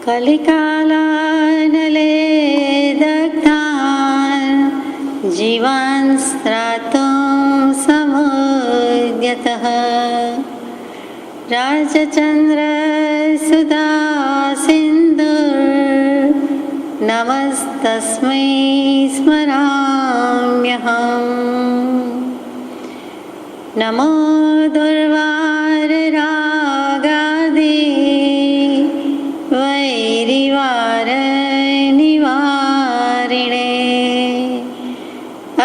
कलिकालानले दग्धान् जीवान् स्त्रातुं समुद्यतः राजचन्द्रसुधा सिन्धुर्नमस्तस्मै स्मराम्यहम्। नमो दुर्वाररागादि वैरिवारनिवारिणे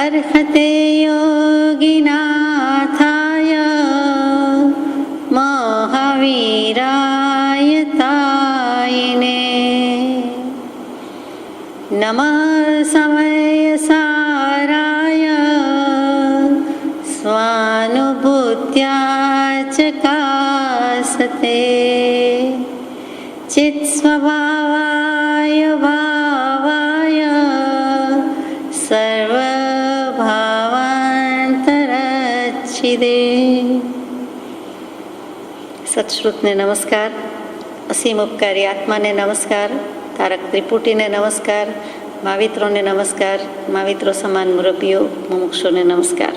अर्हते योगिनाथाय महावीराय तायिने। नमः समयसाराय स्वानुभूत्या चकासते चित्स्वभावाय भावाय सर्वभावान्तरच्छिदे। सत्श्रुतने नमस्कार, असीम उपकारी आत्माने नमस्कार, तारक त्रिपुटीने नमस्कार, मावित्रोने नमस्कार, माविત્રો સમાન મુરબ્બીઓ મુમુક્ષુને નમસ્કાર।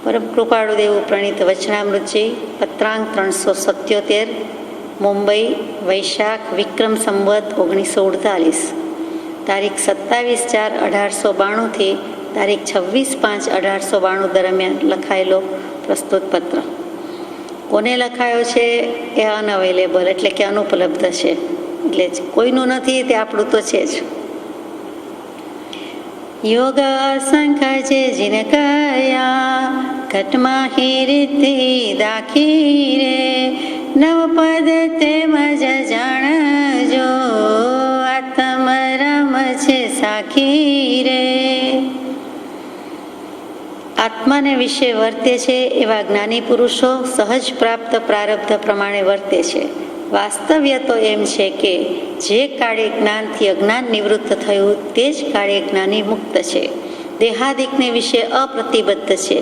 પરમ કૃપાળુદેવ પ્રણીત વચનામૃતજી પત્રાંક 377 મુંબઈ વૈશાખ વિક્રમ સંવત 1948 તારીખ 27/4/1892 થી તારીખ 26/5/1892 દરમિયાન લખાયેલો પ્રસ્તુત પત્ર। કોને લખાયો છે એ અનઅવેલેબલ એટલે કે અનુપલબ્ધ છે, એટલે કોઈનું નથી તે આપણું તો છે જ। યોગ અસંખ્ય છે જીને કયા ઘટમાં હી રીતિ દાખી રે નવપદ તેમજ જાણજો આત્મરમ છે સાખી રે। આત્માને વિશે વર્તે છે એવા જ્ઞાની પુરુષો સહજ પ્રાપ્ત પ્રારબ્ધ પ્રમાણે વર્તે છે। વાસ્તવ્ય તો એમ છે કે જે કાળે જ્ઞાનથી અજ્ઞાન નિવૃત્ત થયું તે જ કાળે જ્ઞાની મુક્ત છે, દેહાદિકને વિશે અપ્રતિબદ્ધ છે,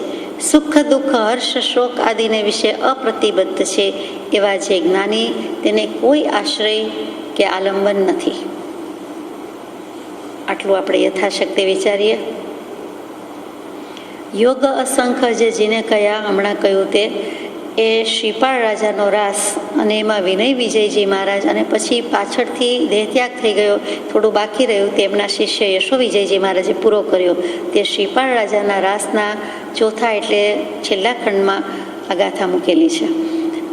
સુખ દુઃખ હર્ષ શોક આદિને વિશે અપ્રતિબદ્ધ છે એવા જે જ્ઞાની તેને કોઈ આશ્રય કે આલંબન નથી। આટલું આપણે યથાશક્તિ વિચારીએ। યોગ અસંખ્ય જે જીને કયા હમણાં કહ્યું તે એ શ્રીપાળ રાજાનો રાસ અને એમાં વિનય વિજયજી મહારાજ અને પછી પાછળથી દેહત્યાગ થઈ ગયો, થોડું બાકી રહ્યું તેમના શિષ્ય યશો વિજયજી મહારાજે પૂરો કર્યો। તે શ્રીપાળ રાજાના રાસના ચોથા એટલે છેલ્લા ખંડમાં આ ગાથા મૂકેલી છે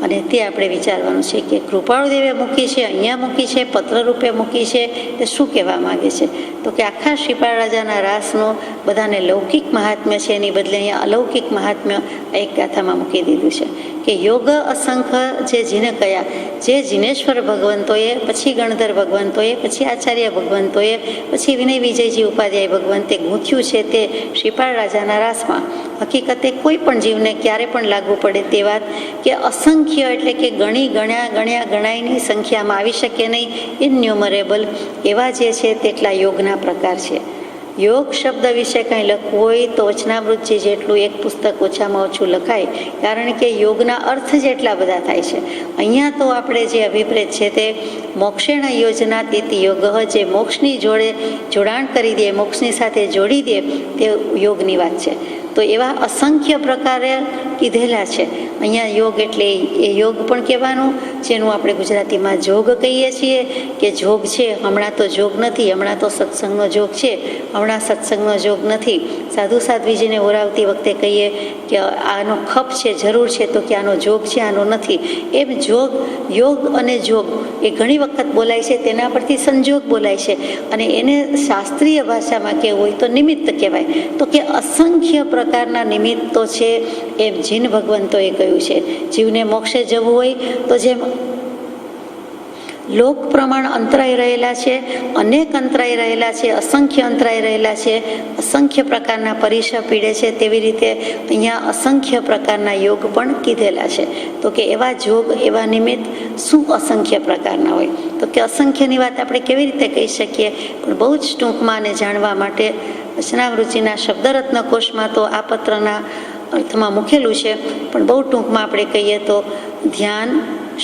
અને તે આપણે વિચારવાનું છે કે કૃપાળુદેવે મૂકી છે, અહીંયા મૂકી છે, પત્ર રૂપે મૂકી છે, તે શું કહેવા માગે છે? તો કે આખા શ્રીપાળ રાજાના રાસનું બધાને લૌકિક મહાત્મ્ય છે એની બદલે અહીંયા અલૌકિક મહાત્મ્ય એક ગાથામાં મૂકી દીધું છે કે યોગ અસંખ્ય જે જીને કયા, જે જીનેશ્વર ભગવંતોએ, પછી ગણધર ભગવંતોએ, પછી આચાર્ય ભગવંતોએ, પછી વિનય વિજયજી ઉપાધ્યાય ભગવંતે ગૂંથ્યું છે તે શ્રીપાળ રાજાના રાસમાં હકીકતે કોઈ પણ જીવને ક્યારે પણ લાગુ પડે તે વાત કે અસંખ્ય એટલે કે ગણાયની સંખ્યામાં આવી શકે નહીં, ઇન્યુમરેબલ એવા જે છે તેટલા યોગના પ્રકાર છે। યોગ શબ્દ વિશે કંઈ લખવું હોય તો વચનામૃતજી જેટલું એક પુસ્તક ઓછામાં ઓછું લખાય, કારણ કે યોગના અર્થ જ એટલા બધા થાય છે। અહીંયા તો આપણે જે અભિપ્રેત છે તે મોક્ષેણ યોજના તેથી યોગ, જે મોક્ષની જોડે જોડાણ કરી દે, મોક્ષની સાથે જોડી દે તે યોગની વાત છે। તો એવા અસંખ્ય પ્રકારે કીધેલા છે અહીંયા યોગ, એટલે એ યોગ પણ કહેવાનું જેનું આપણે ગુજરાતીમાં જોગ કહીએ છીએ કે જોગ છે, હમણાં તો જોગ નથી, હમણાં તો સત્સંગનો જોગ છે, હમણાં સત્સંગનો જોગ નથી। સાધુ સાધ્વીજીને ઓરાવતી વખતે કહીએ કે આનો ખપ છે, જરૂર છે, તો કે આનો જોગ છે, આનો નથી। એમ જોગ, યોગ અને જોગ એ ઘણી વખત બોલાય છે, તેના પરથી સંજોગ બોલાય છે અને એને શાસ્ત્રીય ભાષામાં કહેવું હોય તો નિમિત્ત કહેવાય। તો કે અસંખ્ય પ્રકારના નિમિત્તો છે એમ જીન ભગવંતોએ કહ્યું છે। જીવને મોક્ષે જવું હોય તો જેમ લોક પ્રમાણ અંતરાઈ રહેલા છે, અનેક અંતરાઈ રહેલા છે, અસંખ્ય અંતરાઈ રહેલા છે, અસંખ્ય પ્રકારના પરિસર પીડે છે, તેવી રીતે અહીંયા અસંખ્ય પ્રકારના યોગ પણ કીધેલા છે। તો કે એવા જોગ, એવા નિમિત્ત શું અસંખ્ય પ્રકારના હોય? તો કે અસંખ્યની વાત આપણે કેવી રીતે કહી શકીએ? પણ બહુ જ ટૂંકમાં અને જાણવા માટે વચનામૃતજીના શબ્દરત્ન કોશમાં તો આ પત્રના અર્થમાં મૂકેલું છે, પણ બહુ ટૂંકમાં આપણે કહીએ તો ધ્યાન,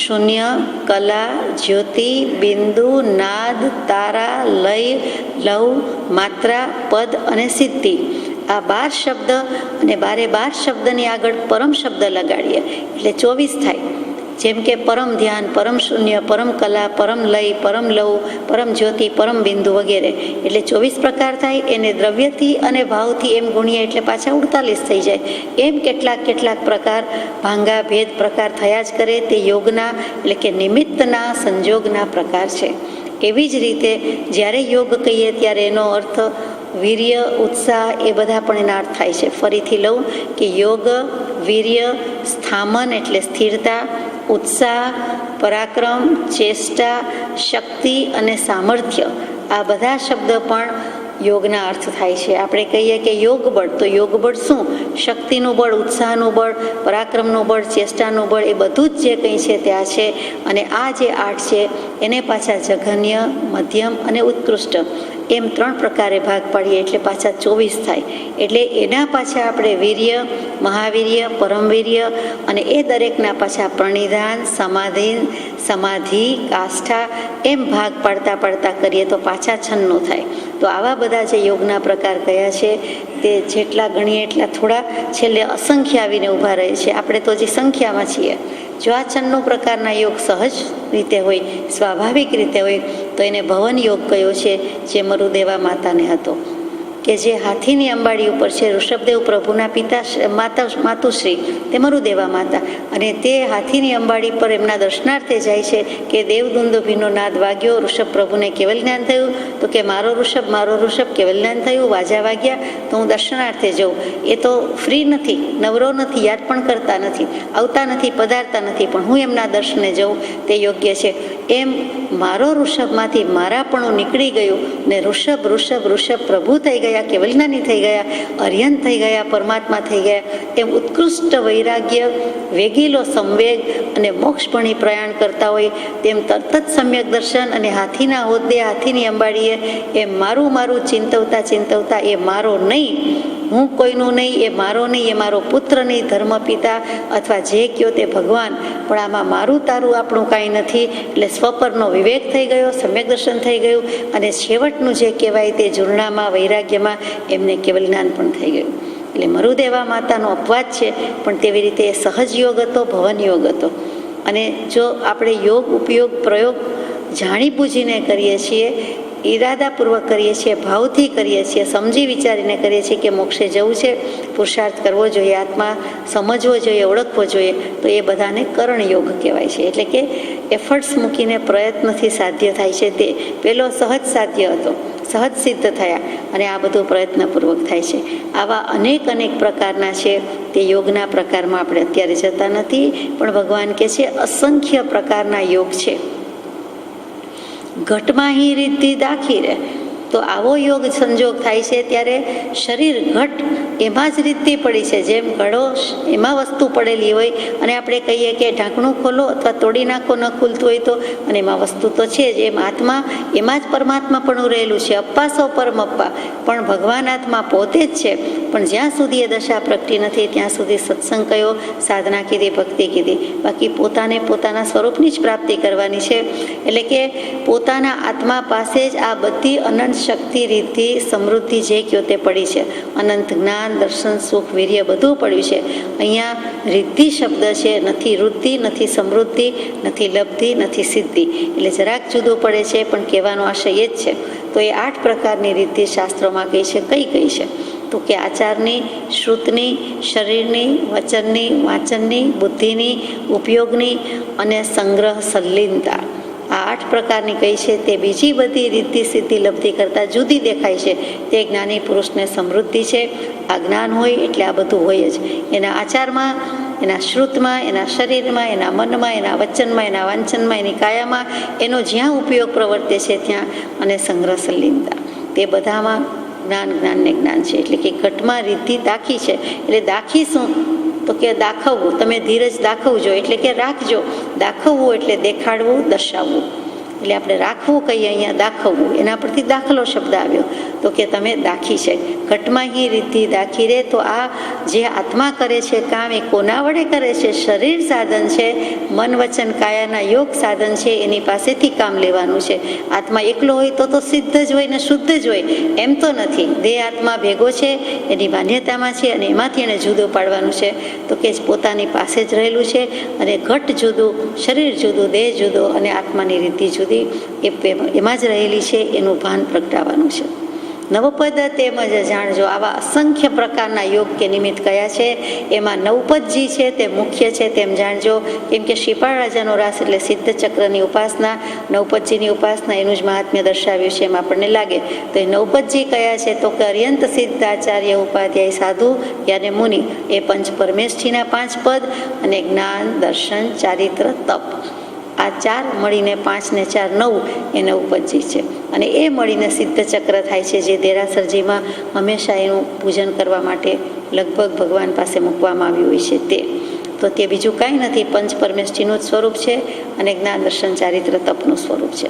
શૂન્ય, કલા, જ્યોતિ, બિંદુ, નાદ, તારા, લય, લવ, માત્રા, પદ અને સિદ્ધિ. આ 12 શબ્દ અને 12 શબ્દની આગળ પરમ શબ્દ લગાડીએ એટલે 24 થાય. જેમ કે પરમ ધ્યાન, પરમ શૂન્ય, પરમ કલા, પરમ લય, પરમ લવ, પરમ જ્યોતિ, પરમ બિંદુ વગેરે, એટલે 24 પ્રકાર થાય. એને દ્રવ્યથી અને ભાવથી એમ ગુણીએ એટલે પાછા 48 થઈ જાય. એમ કેટલાક પ્રકાર ભાંગા ભેદ પ્રકાર થયા જ કરે. તે યોગના એટલે કે નિમિત્તના સંજોગના પ્રકાર છે. એવી જ રીતે જ્યારે યોગ કહીએ ત્યારે એનો અર્થ વીર્ય, ઉત્સાહ એ બધા પણ એના અર્થ થાય છે. ફરીથી લઉં કે યોગ, વીર્ય, સ્થામન એટલે સ્થિરતા, ઉત્સાહ, પરાક્રમ, ચેષ્ટા, શક્તિ અને સામર્થ્ય, આ બધા શબ્દ પણ યોગના અર્થ થાય છે. આપણે કહીએ કે યોગ બળ, તો યોગ બળ શું? શક્તિનું બળ, ઉત્સાહનું બળ, પરાક્રમનું બળ, ચેષ્ટાનું બળ, એ બધું જ જે કંઈ છે ત્યાં છે. અને આ જે 8 છે એને પાછા જઘન્ય, મધ્યમ અને ઉત્કૃષ્ટ એમ 3 પ્રકારે ભાગ પાડીએ એટલે પાછા 24 થાય. એટલે એના પાછા આપણે વીર્ય, મહાવીર્ય, પરમવીર્ય અને એ દરેકના પાછા પ્રણિધાન, સમાધિ, કાષ્ઠા એમ ભાગ પાડતા કરીએ તો પાછા 96 થાય. તો આવા બધા જે યોગના પ્રકાર કયા છે તે જેટલા ગણીએ એટલા થોડા, છેલ્લે અસંખ્ય આવીને ઊભા રહે છે. આપણે તો હજી સંખ્યામાં છીએ. જો આ 96 પ્રકારના યોગ સહજ રીતે હોય, સ્વાભાવિક રીતે હોય, તો એને ભવન યોગ કયો છે, જે મરુદેવા માતાને હતો, કે જે હાથીની અંબાડી ઉપર છે. ઋષભદેવ પ્રભુના પિતા માતુશ્રી તે મરુદેવા માતા, અને તે હાથીની અંબાડી પર એમના દર્શનાર્થે જાય છે કે દેવદુંદુભીનો નાદ વાગ્યો, ઋષભ પ્રભુને કેવલ જ્ઞાન થયું, તો કે મારો ઋષભ કેવલ જ્ઞાન થયું, વાજા વાગ્યા તો હું દર્શનાર્થે જાઉં. એ તો ફ્રી નથી, નવરો નથી, યાદ પણ કરતા નથી, આવતા નથી, પધારતા નથી, પણ હું એમના દર્શને જાઉં તે યોગ્ય છે. એમ મારો ઋષભમાંથી મારાપણું નીકળી ગયું ને ઋષભ પ્રભુ થઈ ગયા, કેવલજ્ઞાની થઈ ગયા, અર્યંત થઈ ગયા, પરમાત્મા થઈ ગયા. એમ ઉત્કૃષ્ટ વૈરાગ્ય, વેગીલો સંવેગ અને મોક્ષપણી પ્રયાણ કરતા હોય તેમ તરત જ સમ્યક દર્શન અને હાથીના હોદ્દે, હાથીની અંબાડીએ એ મારું ચિંતવતા એ મારો નહીં, હું કોઈનું નહીં, એ મારો નહીં, એ મારો પુત્ર નહીં, ધર્મપિતા અથવા જે કયો તે ભગવાન, પણ આમાં મારું તારું આપણું કાંઈ નથી. એટલે સ્વપરનો વિવેક થઈ ગયો, સમ્યક દર્શન થઈ ગયું, અને છેવટનું જે કહેવાય તે જૂર્ણામાં, વૈરાગ્યમાં એમને કેવલ જ્ઞાન પણ થઈ ગયું. એટલે મરુદેવા માતાનો અપવાદ છે, પણ તેવી રીતે એ સહજ યોગ હતો, ભવન યોગ હતો. અને જો આપણે યોગ, ઉપયોગ, પ્રયોગ જાણી બૂજીને કરીએ છીએ, ઈરાદાપૂર્વક કરીએ છીએ, ભાવથી કરીએ છીએ, સમજી વિચારીને કરીએ છીએ કે મોક્ષે જવું છે, પુરુષાર્થ કરવો જોઈએ, આત્મા સમજવો જોઈએ, ઓળખવો જોઈએ, તો એ બધાને કરણ યોગ કહેવાય છે. એટલે કે એફર્ટ્સ મૂકીને પ્રયત્નથી સાધ્ય થાય છે. તે પેલો સહજ સાધ્ય હતો, સહજ સિદ્ધ થયા, અને આ બધું પ્રયત્નપૂર્વક થાય છે. આવા અનેક પ્રકારના છે. તે યોગના પ્રકારમાં આપણે અત્યારે જતા નથી, પણ ભગવાન કહે છે અસંખ્ય પ્રકારના યોગ છે. ઘટમાં હી રીતિ દાખી રહે, તો આવો યોગ સંજોગ થાય છે ત્યારે શરીર ઘટ એમાં જ રીતિ પડી છે. જેમ ઘડો એમાં વસ્તુ પડેલી હોય અને આપણે કહીએ કે ઢાંકણું ખોલો અથવા તોડી નાખો, ન ખુલતું હોય તો, અને એમાં વસ્તુ તો છે જ. એમ આત્મા, એમાં જ પરમાત્મા પણ રહેલું છે. અપ્પા સૌ પરમ અપ્પા, પણ ભગવાન આત્મા પોતે જ છે. પણ જ્યાં સુધી એ દશા પ્રગટી નથી ત્યાં સુધી સત્સંગ કયો, સાધના કીધી, ભક્તિ કીધી. બાકી પોતાના સ્વરૂપની જ પ્રાપ્તિ કરવાની છે. એટલે કે પોતાના આત્મા પાસે જ આ બધી અનંત શક્તિ, રીતિ, સમૃદ્ધિ જે કયો તે પડી છે. અનંત જ્ઞાન, દર્શન, સુખ, વીર્ય બધું પડ્યું છે. અહીંયા રિદ્ધિ શબ્દ છે, નથી વૃદ્ધિ, નથી સમૃદ્ધિ, નથી લબ્ધિ, નથી સિદ્ધિ. એટલે જરાક જુદું પડે છે, પણ કહેવાનો આશય એ જ છે. તો એ 8 પ્રકારની રીતિ શાસ્ત્રોમાં કહી છે. કઈ છે? તો કે આચારની, શ્રુતની, શરીરની, વચનની, વાંચનની, બુદ્ધિની, ઉપયોગની અને સંગ્રહ સંલીનતા. આ 8 પ્રકારની કઈ છે તે બીજી બધી રીતિ, સિદ્ધિ, લબ્ધિ કરતાં જુદી દેખાય છે. તે જ્ઞાની પુરુષને સમૃદ્ધિ છે. આ જ્ઞાન હોય એટલે આ બધું હોય જ. એના આચારમાં, એના શ્રુતમાં, એના શરીરમાં, એના મનમાં, એના વચનમાં, એના વાંચનમાં, એની કાયામાં, એનો જ્યાં ઉપયોગ પ્રવર્તે છે ત્યાં, અને સંગ્રહ સંલીનતા. તે બધામાં જ્ઞાન છે. એટલે કે ઘટમાં રીતિ દાખી છે. એટલે દાખી શું? તો કે દાખવવું. તમે ધીરજ દાખવજો એટલે કે રાખજો. દાખવવું એટલે દેખાડવું, દર્શાવવું. એટલે આપણે રાખવું કહીએ, અહીંયા દાખવવું, એના પરથી દાખલો શબ્દ આવ્યો, તો કે તમે દાખી છે. ઘટમાં હી રિદ્ધિ દાખી રે, તો આ જે આત્મા કરે છે કામ એ કોના વડે કરે છે? શરીર સાધન છે, મન વચન કાયાના યોગ સાધન છે, એની પાસેથી કામ લેવાનું છે. આત્મા એકલો હોય તો સિદ્ધ જ હોય ને શુદ્ધ જ હોય, એમ તો નથી. દેહ આત્મા ભેગો છે, એની માન્યતામાં છે, અને એમાંથી એને જુદો પાડવાનું છે. તો કે પોતાની પાસે જ રહેલું છે, અને ઘટ જુદું, શરીર જુદું, દેહ જુદો, અને આત્માની રીતિ જુદી, એમાં જ રહેલી છે, એનું ભાન પ્રગટાવવાનું છે. નવપદ તેમજ જાણજો. આવા અસંખ્ય પ્રકારના યોગ કે નિમિત્ત કયા છે, એમાં નવપદજી છે તે મુખ્ય છે તેમ જાણજો. કેમ કે શ્રીપાળ રાજાનો રાસ એટલે સિદ્ધ ચક્રની ઉપાસના, નવપદજીની ઉપાસના, એનું જ મહાત્મ્ય દર્શાવ્યું છે એમ આપણને લાગે. તો એ નવપદજી કયા છે? તો કે અર્યંત સિદ્ધ આચાર્ય ઉપાધ્યાય સાધુ યાને મુનિ, એ પંચ પરમેષ્ઠીના 5 પદ, અને જ્ઞાન દર્શન ચારિત્ર તપ, આ 4 મળીને 5 ને 4 9 એ નવપદજી છે. અને એ મળીને સિદ્ધ ચક્ર થાય છે, જે દેરાસરજીમાં હંમેશા એનું પૂજન કરવા માટે લગભગ ભગવાન પાસે મૂકવામાં આવ્યું હોય છે તે. તો તે બીજું કાંઈ નથી, પંચ પરમેષ્ઠીનું જ સ્વરૂપ છે, અને જ્ઞાન દર્શન ચારિત્ર તપનું સ્વરૂપ છે.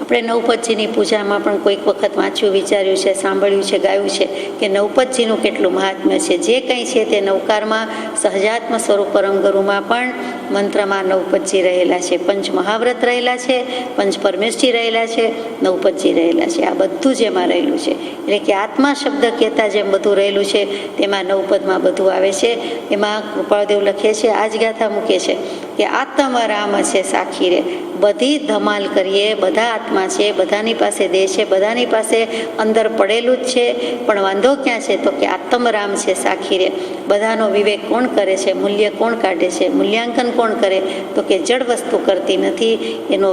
આપણે નવપદજીની પૂજામાં પણ કોઈક વખત વાંચ્યું, વિચાર્યું છે, સાંભળ્યું છે, ગાયું છે કે નવપદજીનું કેટલું મહાત્મ્ય છે. જે કંઈ છે તે નવકારમાં, સહજાત્મ સ્વરૂપ પરમગુરુમાં પણ મંત્રમાં નવપદજી રહેલા છે, પંચ મહાવ્રત રહેલા છે, પંચ પરમેષ્ઠી રહેલા છે, નવપદજી રહેલા છે. આ બધું જ એમાં રહેલું છે. એટલે કે આત્મા શબ્દ કહેતા જેમ બધું રહેલું છે, તેમાં નવપદમાં બધું આવે છે. એમાં કૃપાળદેવ લખે છે, આ જ ગાથા મૂકે છે કે આત્મ રામ છે સાખી રે. બધી ધમાલ કરીએ, બધા આત્મા છે, બધાની પાસે દેહ છે, બધાની પાસે અંદર પડેલું જ છે, પણ વાંધો ક્યાં છે? તો કે આત્મરામ છે સાખી રે. બધાનો વિવેક કોણ કરે છે? મૂલ્ય કોણ કાઢે છે? મૂલ્યાંકન કોણ કરે? તો કે જડ વસ્તુ કરતી નથી, એનો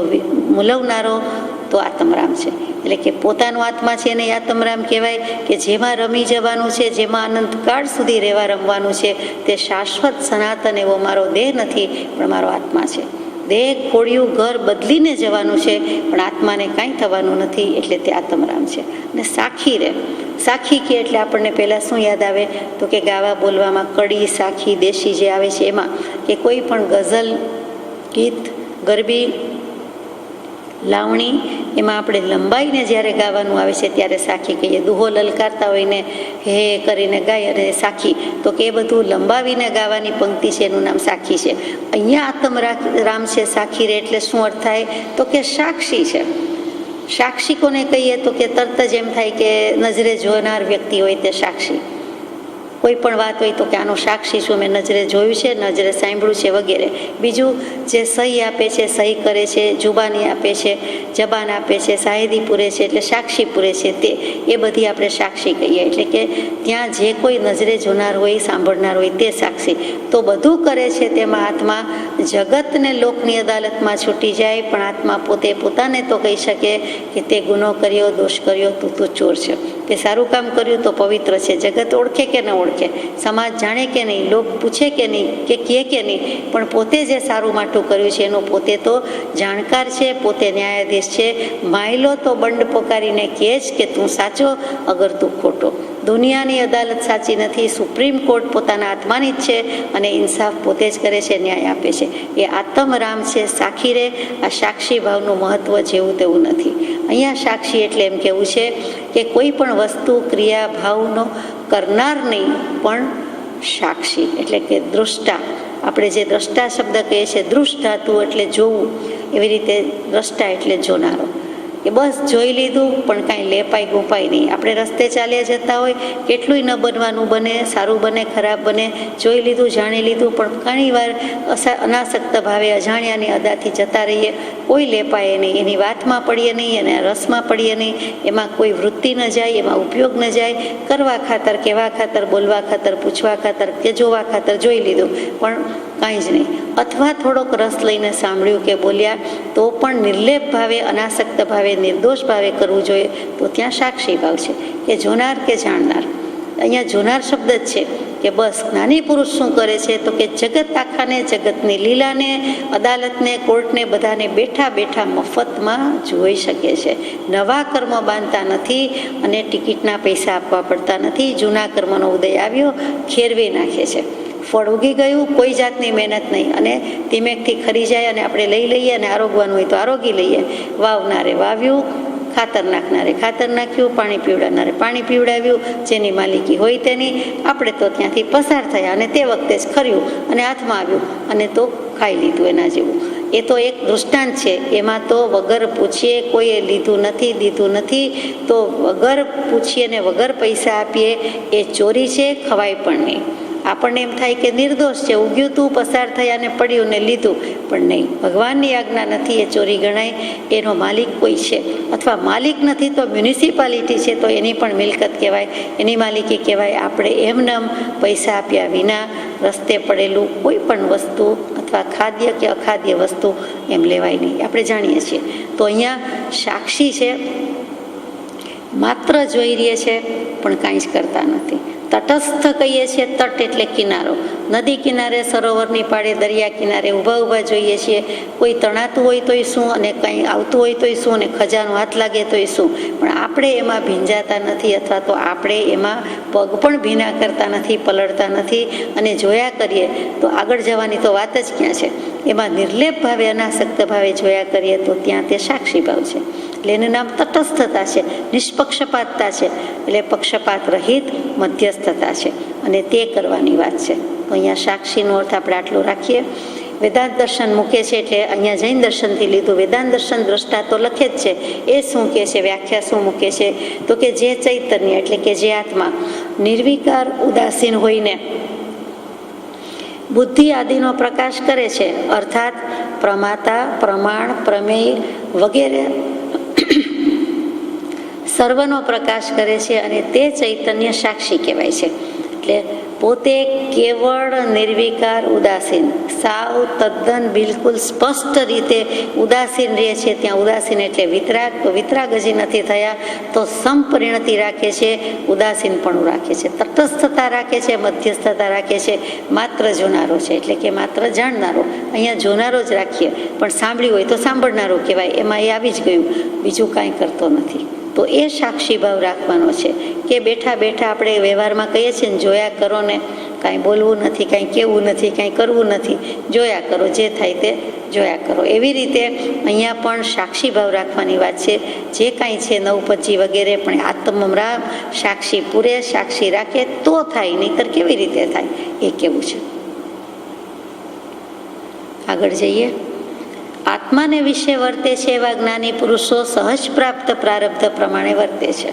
મૂલવનારો તો આત્મરામ છે. એટલે કે પોતાનો આત્મા છે એને આત્મરામ કહેવાય, કે જેમાં રમી જવાનું છે, જેમાં અનંતકાળ સુધી રહેવા રમવાનું છે, તે શાશ્વત સનાતન એવો મારો દેહ નથી, પણ મારો આત્મા છે. દેહ ખોડિયું ઘર બદલીને જવાનું છે, પણ આત્માને કાંઈ થવાનું નથી, એટલે તે આત્મરામ છે. અને સાખી રે, સાખી કે એટલે આપણને પહેલાં શું યાદ આવે? તો કે ગાવા બોલવામાં કડી, સાખી, દેશી જે આવે છે એમાં, કે કોઈ પણ ગઝલ, ગીત, ગરબી, લાવણી, એમાં આપણે લંબાઈને જ્યારે ગાવાનું આવે છે ત્યારે સાખી કહીએ. દુહો લલકારતા હોય ને હે કરીને ગાય અને સાખી, તો કે એ બધું લંબાવીને ગાવાની પંક્તિ છે, એનું નામ સાખી છે. અહીંયા આત્મરામ છે સાખી રે એટલે શું અર્થ થાય? તો કે સાક્ષી છે. સાક્ષી કોને કહીએ? તો કે તરત જ એમ થાય કે નજરે જોનાર વ્યક્તિ હોય તે સાક્ષી. કોઈ પણ વાત હોય તો કે આનો સાક્ષી છું, મેં નજરે જોયું છે, નજરે સાંભળ્યું છે, વગેરે. બીજું જે સહી આપે છે, સહી કરે છે, જુબાની આપે છે, જબાન આપે છે, શાહિદી પૂરે છે, એટલે સાક્ષી પૂરે છે, તે એ બધી આપણે સાક્ષી કહીએ. એટલે કે ત્યાં જે કોઈ નજરે જોનાર હોય, સાંભળનાર હોય તે સાક્ષી. તો બધું કરે છે તેમાં આત્મા જગતને લોકની અદાલતમાં છૂટી જાય, પણ આત્મા પોતે પોતાને તો કહી શકે કે તે ગુનો કર્યો, દોષ કર્યો, તું ચોર છે, તે સારું કામ કર્યું તો પવિત્ર છે. જગત ઓળખે કે ન ઓળખે, સમાજ જાણે કે નહીં, લોક પૂછે કે નહીં, કે કહે કે નહીં, પણ પોતે જે સારું માટું કર્યું છે એનો પોતે તો જાણકાર છે, પોતે ન્યાયાધીશ છે. માયલો તો બંડ પોકારીને કહે જ કે તું સાચો, અગર તું ખોટો. દુનિયાની અદાલત સાચી નથી, સુપ્રીમ કોર્ટ પોતાના આત્માની જ છે, અને ઇન્સાફ પોતે જ કરે છે, ન્યાય આપે છે. એ આત્મરામ છે સાખી રે. આ સાક્ષી ભાવનું મહત્વ જેવું તેવું નથી. અહીંયા સાક્ષી એટલે એમ કહેવું છે કે કોઈ પણ વસ્તુ, ક્રિયા, ભાવનો કરનાર નહીં, પણ સાક્ષી એટલે કે દ્રષ્ટા. આપણે જે દ્રષ્ટા શબ્દ કહીએ છીએ, દૃષ્ટ ધાતુ એટલે જોવું, એવી રીતે દ્રષ્ટા એટલે જોનારો. કે બસ જોઈ લીધું પણ કાંઈ લેપાય ગોપાય નહીં. આપણે રસ્તે ચાલ્યા જતા હોય, કેટલુંય ન બનવાનું બને, સારું બને, ખરાબ બને, જોઈ લીધું, જાણી લીધું, પણ ઘણીવાર અનાસક્ત ભાવે અજાણ્યાની અદાથી જતા રહીએ, કોઈ લેપાય નહીં, એની વાતમાં પડીએ નહીં, અને રસમાં પડીએ નહીં, એમાં કોઈ વૃત્તિ ન જાય, એમાં ઉપયોગ ન જાય. કરવા ખાતર, કહેવા ખાતર, બોલવા ખાતર, પૂછવા ખાતર કે જોવા ખાતર જોઈ લીધું, પણ કાંઈ જ નહીં. અથવા થોડોક રસ લઈને સાંભળ્યું કે બોલ્યા, તો પણ નિર્લેપ ભાવે, અનાસક્ત ભાવે, નિર્દોષ ભાવે કરવું જોઈએ. તો ત્યાં સાક્ષી ભાવ છે કે જોનાર કે જાણનાર. અહીંયા જોનાર શબ્દ જ છે કે બસ જ્ઞાની પુરુષ શું કરે છે? તો કે જગત આખાને, જગતની લીલાને, અદાલતને, કોર્ટને, બધાને બેઠા બેઠા મફતમાં જોઈ શકે છે. નવા કર્મ બાંધતા નથી, અને ટિકિટના પૈસા આપવા પડતા નથી. જૂના કર્મનો ઉદય આવ્યો, ખેરવી નાખે છે. ફળ ઉગી ગયું, કોઈ જાતની મહેનત નહીં, અને ધીમેકથી ખરી જાય અને આપણે લઈ લઈએ, અને આરોગવાનું હોય તો આરોગી લઈએ. વાવનારે વાવ્યું, ખાતર નાખનારે ખાતર નાખ્યું, પાણી પીવડાવનારે પાણી પીવડાવ્યું, જેની માલિકી હોય તેની. આપણે તો ત્યાંથી પસાર થયા અને તે વખતે જ ખર્યું અને હાથમાં આવ્યું અને તો ખાઈ લીધું એના જેવું. એ તો એક દૃષ્ટાંત છે. એમાં તો વગર પૂછીએ કોઈએ લીધું નથી, દીધું નથી, તો વગર પૂછીએ ને વગર પૈસા આપીએ એ ચોરી છે, ખવાય પણ નહીં. આપણને એમ થાય કે નિર્દોષ છે, ઉગ્યું તું, પસાર થયા ને પડ્યું ને લીધું, પણ નહીં, ભગવાનની આજ્ઞા નથી એ ચોરી ગણાય. એનો માલિક કોઈ છે, અથવા માલિક નથી તો મ્યુનિસિપાલિટી છે તો એની પણ મિલકત કહેવાય, એની માલિકી કહેવાય. આપણે એમનેમ પૈસા આપ્યા વિના રસ્તે પડેલું કોઈ પણ વસ્તુ અથવા ખાદ્ય કે અખાદ્ય વસ્તુ એમ લેવાય નહીં, આપણે જાણીએ છીએ. તો અહીંયા સાક્ષી છે, માત્ર જોઈ રહે છે પણ કાંઈ જ કરતા નથી. તટસ્થ કહીએ છીએ, તટ એટલે કિનારો. નદી કિનારે, સરોવરની પાળે, દરિયા કિનારે ઊભા ઊભા જોઈએ છીએ. કોઈ તણાતું હોય તોય શું, અને કંઈ આવતું હોય તોય શું, અને ખજાનો હાથ લાગે તોય શું, પણ આપણે એમાં ભીંજાતા નથી, અથવા તો આપણે એમાં પગ પણ ભીના કરતા નથી, પલળતા નથી. અને જોયા કરીએ તો આગળ જવાની તો વાત જ ક્યાં છે. એમાં નિર્લેપ ભાવે, અનાસક્ત ભાવે જોયા કરીએ તો ત્યાં તે સાક્ષી ભાવ છે. એટલે એનું નામ તટસ્થતા છે, નિષ્પક્ષપાતતા છે. એટલે પક્ષપાત રહિત મધ્યસ્થતા છે, અને તે કરવાની વાત છે. તો અહીંયા સાક્ષીનો અર્થ આપણે આટલો રાખીએ. વેદાંત દર્શન મૂકે છે એટલે અહીંયા જૈન દર્શનથી લીધું. વેદાંત દર્શન દ્રષ્ટા તો લખે જ છે. એ શું કહે છે, વ્યાખ્યા શું મૂકે છે, તો કે જે ચૈતન્ય એટલે કે જે આત્મા નિર્વિકાર ઉદાસીન હોઈને બુદ્ધિ આદિનો પ્રકાશ કરે છે, અર્થાત પ્રમાતા, પ્રમાણ, પ્રમેય વગેરે સર્વનો પ્રકાશ કરે છે, અને તે ચૈતન્ય સાક્ષી કહેવાય છે. એટલે પોતે કેવળ નિર્વિકાર ઉદાસીન, સાવ તદ્દન બિલકુલ સ્પષ્ટ રીતે ઉદાસીન રહે છે. ત્યાં ઉદાસીન એટલે વિતરાગ, તો વિતરાગ હજી નથી થયા તો સંપરિણતિ રાખે છે, ઉદાસીનપણું રાખે છે, તટસ્થતા રાખે છે, મધ્યસ્થતા રાખે છે. માત્ર જોનારો છે એટલે કે માત્ર જાણનારો. અહીંયા જોનારો જ રાખીએ, પણ સાંભળ્યું હોય તો સાંભળનારો કહેવાય. એમાં એ આવી જ ગયું, બીજું કાંઈ કરતો નથી. તો એ સાક્ષી ભાવ રાખવાનો છે કે બેઠા બેઠા આપણે વ્યવહારમાં કહીએ છીએ ને, જોયા કરો ને, કાંઈ બોલવું નથી, કાંઈ કહેવું નથી, કાંઈ કરવું નથી, જોયા કરો, જે થાય તે જોયા કરો. એવી રીતે અહીંયા પણ સાક્ષી ભાવ રાખવાની વાત છે. જે કાંઈ છે નવપજી વગેરે, પણ આત્મરામ સાક્ષી પૂરે, સાક્ષી રાખે તો થાય, નહીંતર કેવી રીતે થાય એ કેવું છે. આગળ જઈએ. આત્માને વિશે વર્તે છે એવા જ્ઞાની પુરુષો સહજ પ્રાપ્ત પ્રારબ્ધ પ્રમાણે વર્તે છે.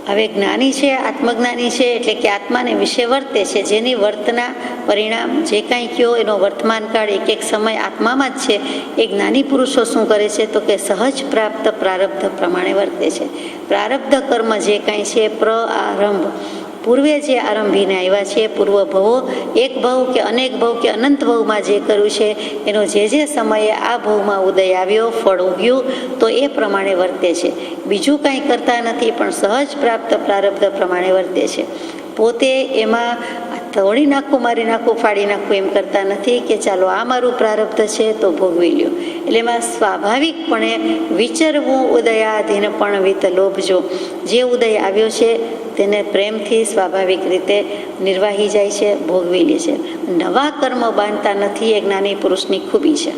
હવે જ્ઞાની છે, આત્મજ્ઞાની છે, એટલે કે આત્માને વિશે વર્તે છે. જેની વર્તના પરિણામ જે કાંઈ કયો એનો વર્તમાન કાળ એક એક સમય આત્મામાં જ છે. એ જ્ઞાની પુરુષો શું કરે છે, તો કે સહજ પ્રાપ્ત પ્રારબ્ધ પ્રમાણે વર્તે છે. પ્રારબ્ધ કર્મ જે કાંઈ છે, પ્રારંભ પૂર્વે જે આરંભીને આવ્યા છે, પૂર્વ ભવો, એક ભવ કે અનેક ભવ કે અનંત ભવમાં જે કર્યું છે, એનો જે જે સમયે આ ભવમાં ઉદય આવ્યો, ફળ ઉગ્યું, તો એ પ્રમાણે વર્તે છે. બીજું કાંઈ કરતા નથી, પણ સહજ પ્રાપ્ત પ્રારબ્ધ પ્રમાણે વર્તે છે. પોતે એમાં તોડી નાખું, મારી નાખું, ફાડી નાખું એમ કરતા નથી કે ચાલો આ મારું પ્રારબ્ધ છે તો ભોગવી લ્યો. એટલે એમાં સ્વાભાવિકપણે વિચરવું, ઉદયાધીન પણ વિત લોભજો. જે ઉદય આવ્યો છે તેને પ્રેમથી સ્વાભાવિક રીતે નિર્વાહી જાય છે, ભોગવી લે છે. નવા કર્મ બાંધતા નથી, એ જ્ઞાની પુરુષની ખૂબી છે.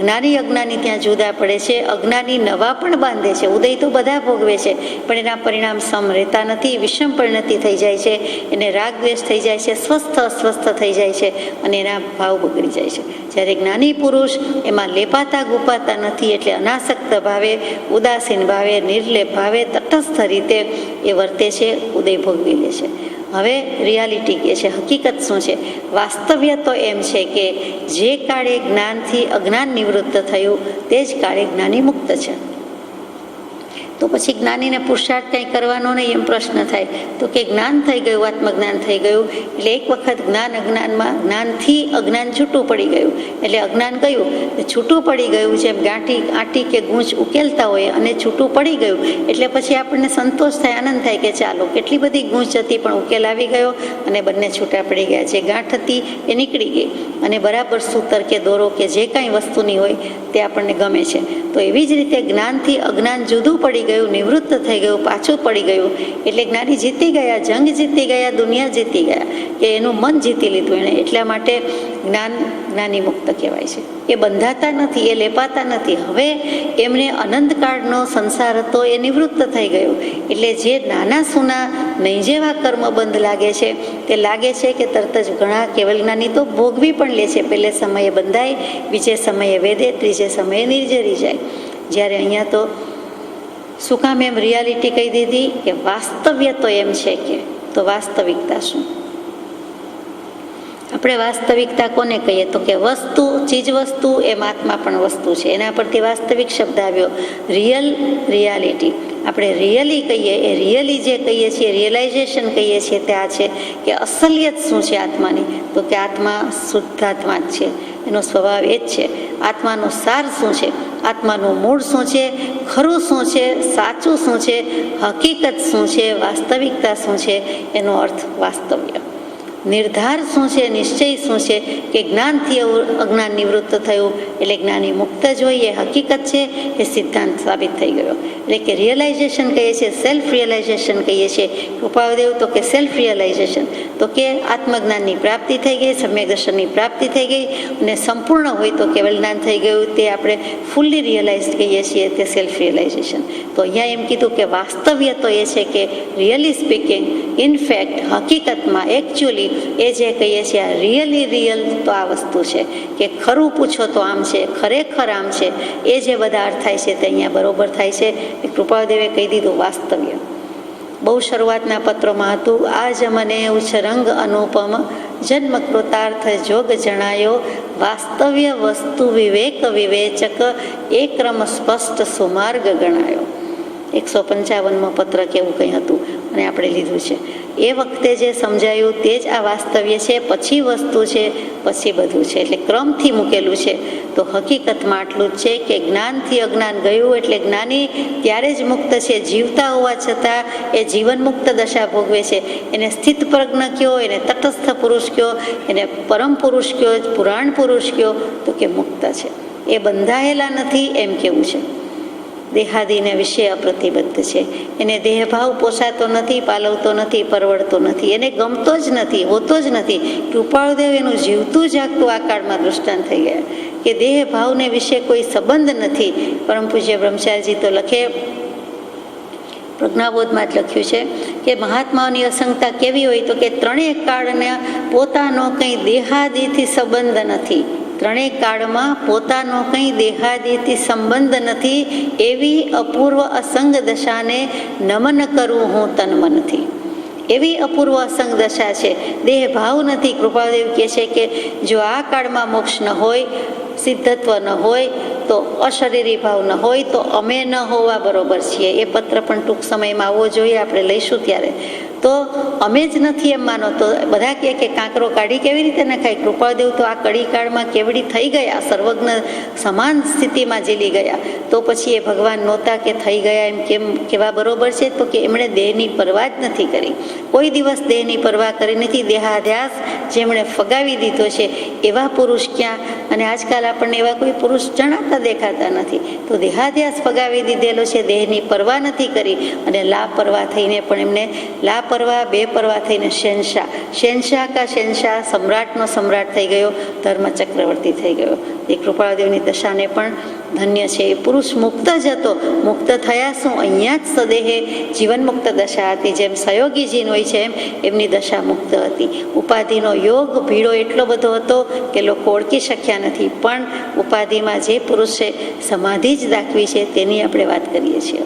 જ્ઞાની અજ્ઞાની ત્યાં જુદા પડે છે. અજ્ઞાની નવા પણ બાંધે છે, ઉદય તો બધા ભોગવે છે, પણ એના પરિણામ સમ રહેતા નથી, વિષમ પરિણતિ થઈ જાય છે, એને રાગ દ્વેષ થઈ જાય છે, સ્વસ્થ અસ્વસ્થ થઈ જાય છે, અને એના ભાવ બગડી જાય છે. જ્યારે જ્ઞાની પુરુષ એમાં લેપાતા ગુપાતા નથી, એટલે અનાસક્ત ભાવે, ઉદાસીન ભાવે, નિર્લેપ ભાવે, તટસ્થ રીતે એ વર્તે છે, ઉદય ભોગવી લે છે. હવે રિયાલિટી કે છે, હકીકત શું છે? વાસ્તવ્ય તો એમ છે કે જે કાળે જ્ઞાનથી અજ્ઞાન નિવૃત્ત થયું તે જ કાળે જ્ઞાની મુક્ત છે. તો પછી જ્ઞાનીને પુરુષાર્થ કંઈ કરવાનો નહીં એમ પ્રશ્ન થાય. તો કે જ્ઞાન થઈ ગયું, આત્મજ્ઞાન થઈ ગયું, એટલે એક વખત જ્ઞાન અજ્ઞાનમાં, જ્ઞાનથી અજ્ઞાન છૂટું પડી ગયું, એટલે અજ્ઞાન ગયું, છૂટું પડી ગયું. જેમ આંટી કે ગૂંચ ઉકેલતા હોય અને છૂટું પડી ગયું, એટલે પછી આપણને સંતોષ થાય, આનંદ થાય કે ચાલો કેટલી બધી ગૂંચ હતી પણ ઉકેલ આવી ગયો અને બંને છૂટા પડી ગયા. જે ગાંઠ હતી એ નીકળી ગઈ, અને બરાબર સૂતર કે દોરો કે જે કાંઈ વસ્તુની હોય તે આપણને ગમે છે. તો એવી જ રીતે જ્ઞાનથી અજ્ઞાન જુદું પડી ગયું, નિવૃત્ત થઈ ગયું, પાછું પડી ગયું. એટલે જ્ઞાની જીતી ગયા, જંગ જીતી ગયા, દુનિયા જીતી ગયા, કે એનું મન જીતી લીધું એણે. એટલા માટે જ્ઞાની મુક્ત કહેવાય છે. એ બંધાતા નથી, એ લેપાતા નથી. હવે એમને અનંતકાળનો સંસાર હતો એ નિવૃત્ત થઈ ગયો. એટલે જે નાના સૂના નહીં જેવા કર્મબંધ લાગે છે તે લાગે છે કે તરત જ ઘણા કેવલ જ્ઞાની તો ભોગવી પણ લે છે. પહેલે સમયે બંધાય, બીજે સમયે વેદે, ત્રીજે સમયે નિર્જરી જાય. જ્યારે અહીંયા તો શું કામ એમ રિયાલિટી કહી દીધી કે વાસ્તવ્ય તો એમ છે કે, તો વાસ્તવિકતા શું? આપણે વાસ્તવિકતા કોને કહીએ? તો કે વસ્તુ, ચીજ વસ્તુ એમ આત્મા પણ વસ્તુ છે. એના પરથી વાસ્તવિક શબ્દ આવ્યો. Real, reality. આપણે રિયલી કહીએ, એ રિયલી જે કહીએ છીએ, રિયલાઇઝેશન કહીએ છીએ, તે આ છે કે અસલિયત શું છે આત્માની? તો કે આત્મા શુદ્ધાત્મા જ છે, એનો સ્વભાવ એ જ છે. આત્માનો સાર શું છે? આત્માનું મૂળ શું છે? ખરું શું છે? સાચું શું છે? હકીકત શું છે? વાસ્તવિકતા શું છે? એનો અર્થ વાસ્તવ્ય. નિર્ધાર શું છે? નિશ્ચય શું છે? કે જ્ઞાનથી અજ્ઞાન નિવૃત્ત થયું એટલે જ્ઞાની મુક્ત જ હોય, એ હકીકત છે, એ સિદ્ધાંત સાબિત થઈ ગયો. એટલે કે રિયલાઇઝેશન કહીએ છીએ, સેલ્ફ રિયલાઇઝેશન કહીએ છીએ. કૃપાદેવ તો કે સેલ્ફ રિયલાઇઝેશન, તો કે આત્મજ્ઞાનની પ્રાપ્તિ થઈ ગઈ, સમ્યક દર્શનની પ્રાપ્તિ થઈ ગઈ, અને સંપૂર્ણ હોય તો કેવલ જ્ઞાન થઈ ગયું. તે આપણે ફૂલ્લી રિયલાઇઝ કહીએ છીએ, તે સેલ્ફ રિયલાઇઝેશન. તો અહીંયા એમ કીધું કે વાસ્તવ્ય તો એ છે કે રિયલી સ્પીકિંગ, ઇનફેક્ટ, હકીકતમાં, એકચ્યુઅલી એ જે કહીએ છીએ આ રિયલી રિયલ તો આ વસ્તુ છે કે ખરું પૂછો તો આમ છે, ખરેખર આમ છે. એ જે બધા અર્થ થાય છે તે અહીંયા બરોબર થાય છે. એ કૃપાદેવે કહી દીધું વાસ્તવ્ય. બહુ શરૂઆતના પત્રોમાં હતું, આજ મને ઉચ્ચરંગ અનુપમ જન્મ કૃતાર્થ જોગ જણાયો, વાસ્તવ્ય વસ્તુ વિવેક વિવેચક એ ક્રમ સ્પષ્ટ સુમાર્ગ ગણાયો. 155માં પત્ર કેવું કંઈ હતું અને આપણે લીધું છે. એ વખતે જે સમજાયું તે જ આ વાસ્તવ્ય છે, પછી વસ્તુ છે, પછી બધું છે. એટલે ક્રમથી મૂકેલું છે. તો હકીકતમાં આટલું જ છે કે જ્ઞાનથી અજ્ઞાન ગયું એટલે જ્ઞાની ત્યારે જ મુક્ત છે. જીવતા હોવા છતાં એ જીવન મુક્ત દશા ભોગવે છે. એને સ્થિત પ્રજ્ઞ કયો, એને તટસ્થ પુરુષ કયો, એને પરમ પુરુષ કયો, પુરાણ પુરુષ કયો, તો કે મુક્ત છે. એ બંધાયેલા નથી એમ કેવું છે. દેહાદીને વિશે અપ્રતિબદ્ધ છે. એને દેહભાવ પોસાતો નથી, પાલવતો નથી, પરવડતો નથી, એને ગમતો જ નથી, હોતો જ નથી. કૃપાળુદેવ એનું જીવતું જાગતું આ કાળમાં દૃષ્ટાંત થઈ ગયા કે દેહભાવને વિશે કોઈ સંબંધ નથી. પરમ પૂજ્ય બ્રહ્મચારીજી તો લખે, પ્રજ્ઞાબોધમાં જ લખ્યું છે કે મહાત્માઓની અસંગતા કેવી હોય? તો કે ત્રણેય કાળને પોતાનો કંઈ દેહાદીથી સંબંધ નથી. ત્રણેય કાળમાં પોતાનો કંઈ દેહાદીથી સંબંધ નથી. એવી અપૂર્વ અસંગ દશાને નમન કરું હું તન્મનથી. એવી અપૂર્વ અસંગ દશા છે, દેહ ભાવ નથી. કૃપાદેવ કહે છે કે જો આ કાળમાં મોક્ષ ન હોય, સિદ્ધત્વ ન હોય, તો અશરીરી ભાવ ન હોય, તો અમે ન હોવા બરોબર છીએ. એ પત્ર પણ ટૂંક સમયમાં આવવો જોઈએ, આપણે લઈશું ત્યારે. તો અમે જ નથી એમ માનો તો બધા કહે કે કાંકરો કાઢી કેવી રીતે ન ખાય? કૃપાદેવ તો આ કળીકાળમાં કેવડી થઈ ગયા, સર્વજ્ઞ સમાન સ્થિતિમાં ઝીલી ગયા. તો પછી એ ભગવાન નહોતા કે થઈ ગયા એમ કેમ કેવા બરોબર છે? તો કે એમણે દેહની પરવા જ નથી કરી. કોઈ દિવસ દેહની પરવા કરી નથી. દેહાધ્યાસ જેમણે ફગાવી દીધો છે એવા પુરુષ ક્યાં? અને આજકાલ આપણને એવા કોઈ પુરુષ જણાતા દેખાતા નથી. તો દેહાધ્યાસ ફગાવી દીધેલો છે, દેહની પરવા નથી કરી. અને લાપરવા થઈને પણ એમને લાપરવા, બેપરવા થઈને શહેનશાહ કા શહેનશાહ, સમ્રાટનો સમ્રાટ થઈ ગયો, ધર્મ ચક્રવર્તી થઈ ગયો. એ કૃપાળદેવની દશાને પણ ધન્ય છે. એ પુરુષ મુક્ત જ હતો. મુક્ત થયા શું? અહીંયા જ સદેહે જીવન મુક્ત દશા હતી. જેમ સહયોગીજીનો હોય છે એમ એમની દશા મુક્ત હતી. ઉપાધિનો યોગ ભીડો એટલો બધો હતો કે લોકો ઓળખી શક્યા નથી. પણ ઉપાધિમાં જે પુરુષે સમાધિ જ દાખવી છે તેની આપણે વાત કરીએ છીએ.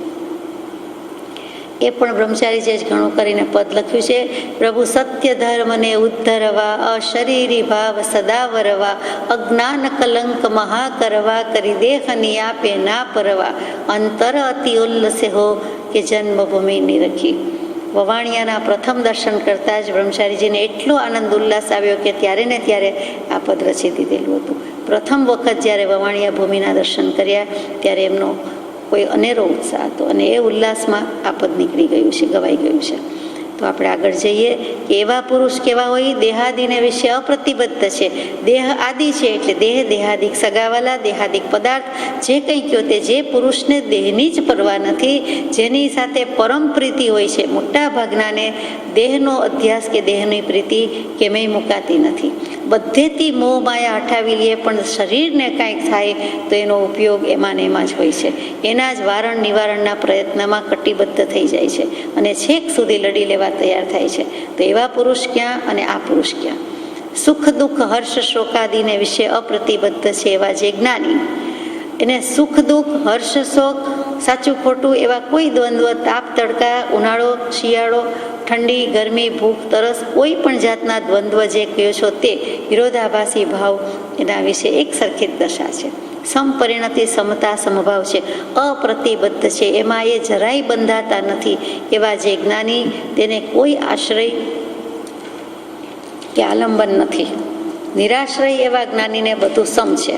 એ પણ બ્રહ્મચારીજીએ જ ઘણું કરીને પદ લખ્યું છે. પ્રભુ સત્ય ધર્મને ઉદ્ધરવા, અશરીરી ભાવ સદાવરવા, અજ્ઞાન કલંક મહા કરવા, કરી દેહની આપે ના પરવા, અંતર અતિ ઉલ્લસે હો કે જન્મભૂમિ નિરખી. વવાણિયાના પ્રથમ દર્શન કરતાં જ બ્રહ્મચારીજીને એટલો આનંદ ઉલ્લાસ આવ્યો કે ત્યારે ને ત્યારે આ પદ રચી દીધેલું હતું. પ્રથમ વખત જ્યારે વવાણિયા ભૂમિના દર્શન કર્યા ત્યારે એમનો કોઈ અનેરો ઉત્સાહ હતો અને એ ઉલ્લાસમાં આ પદ નીકળી ગયું છે, ગવાઈ ગયું છે. તો આપણે આગળ જઈએ કે એવા પુરુષ કેવા હોય? દેહાદિને વિશે અપ્રતિબદ્ધ છે. દેહ આદિ છે એટલે દેહ, દેહાદિક સગાવાલા, દેહાદિક પદાર્થ જે કંઈ કહો તે જે પુરુષને દેહની જ પરવા નથી, જેની સાથે પરમ પ્રીતિ હોય છે. મોટા ભાગનાને દેહનો અધ્યાસ કે દેહની પ્રીતિ કેમેય મુકાતી નથી. બધેથી મોહ માયા હટાવી લઈએ પણ શરીરને કાંઈક થાય તો એનો ઉપયોગ એમાં ને એમાં જ હોય છે. એના જ વારણ નિવારણના પ્રયત્નમાં કટિબદ્ધ થઈ જાય છે અને છેક સુધી લડી લેવા તૈયાર થાય છે. તો એવા પુરુષ ક્યાં અને આ પુરુષ ક્યાં? સુખ દુઃખ હર્ષ શોકાદિને વિશે અપ્રતિબદ્ધ છે એવા જે જ્ઞાની, એને સુખ દુઃખ હર્ષ શોક સાચું ખોટું એવા કોઈ દ્વંદ્વ, તાપ તડકા, ઉનાળો શિયાળો, ઠંડી ગરમી, ભૂખ તરસ, કોઈ પણ જાતના દ્વંદ્વ જે કહો છો તે વિરોધાભાસી ભાવ એના વિશે એક સરખી જ દશા છે. સમપરિણતિ સમતા સમભાવ છે, અપ્રતિબદ્ધ છે, એમાં એ જરાય બંધાતા નથી. એવા જે જ્ઞાની, તેને કોઈ આશ્રય કે આલંબન નથી. નિરાશ્રય એવા જ્ઞાનીને બધું સમ છે.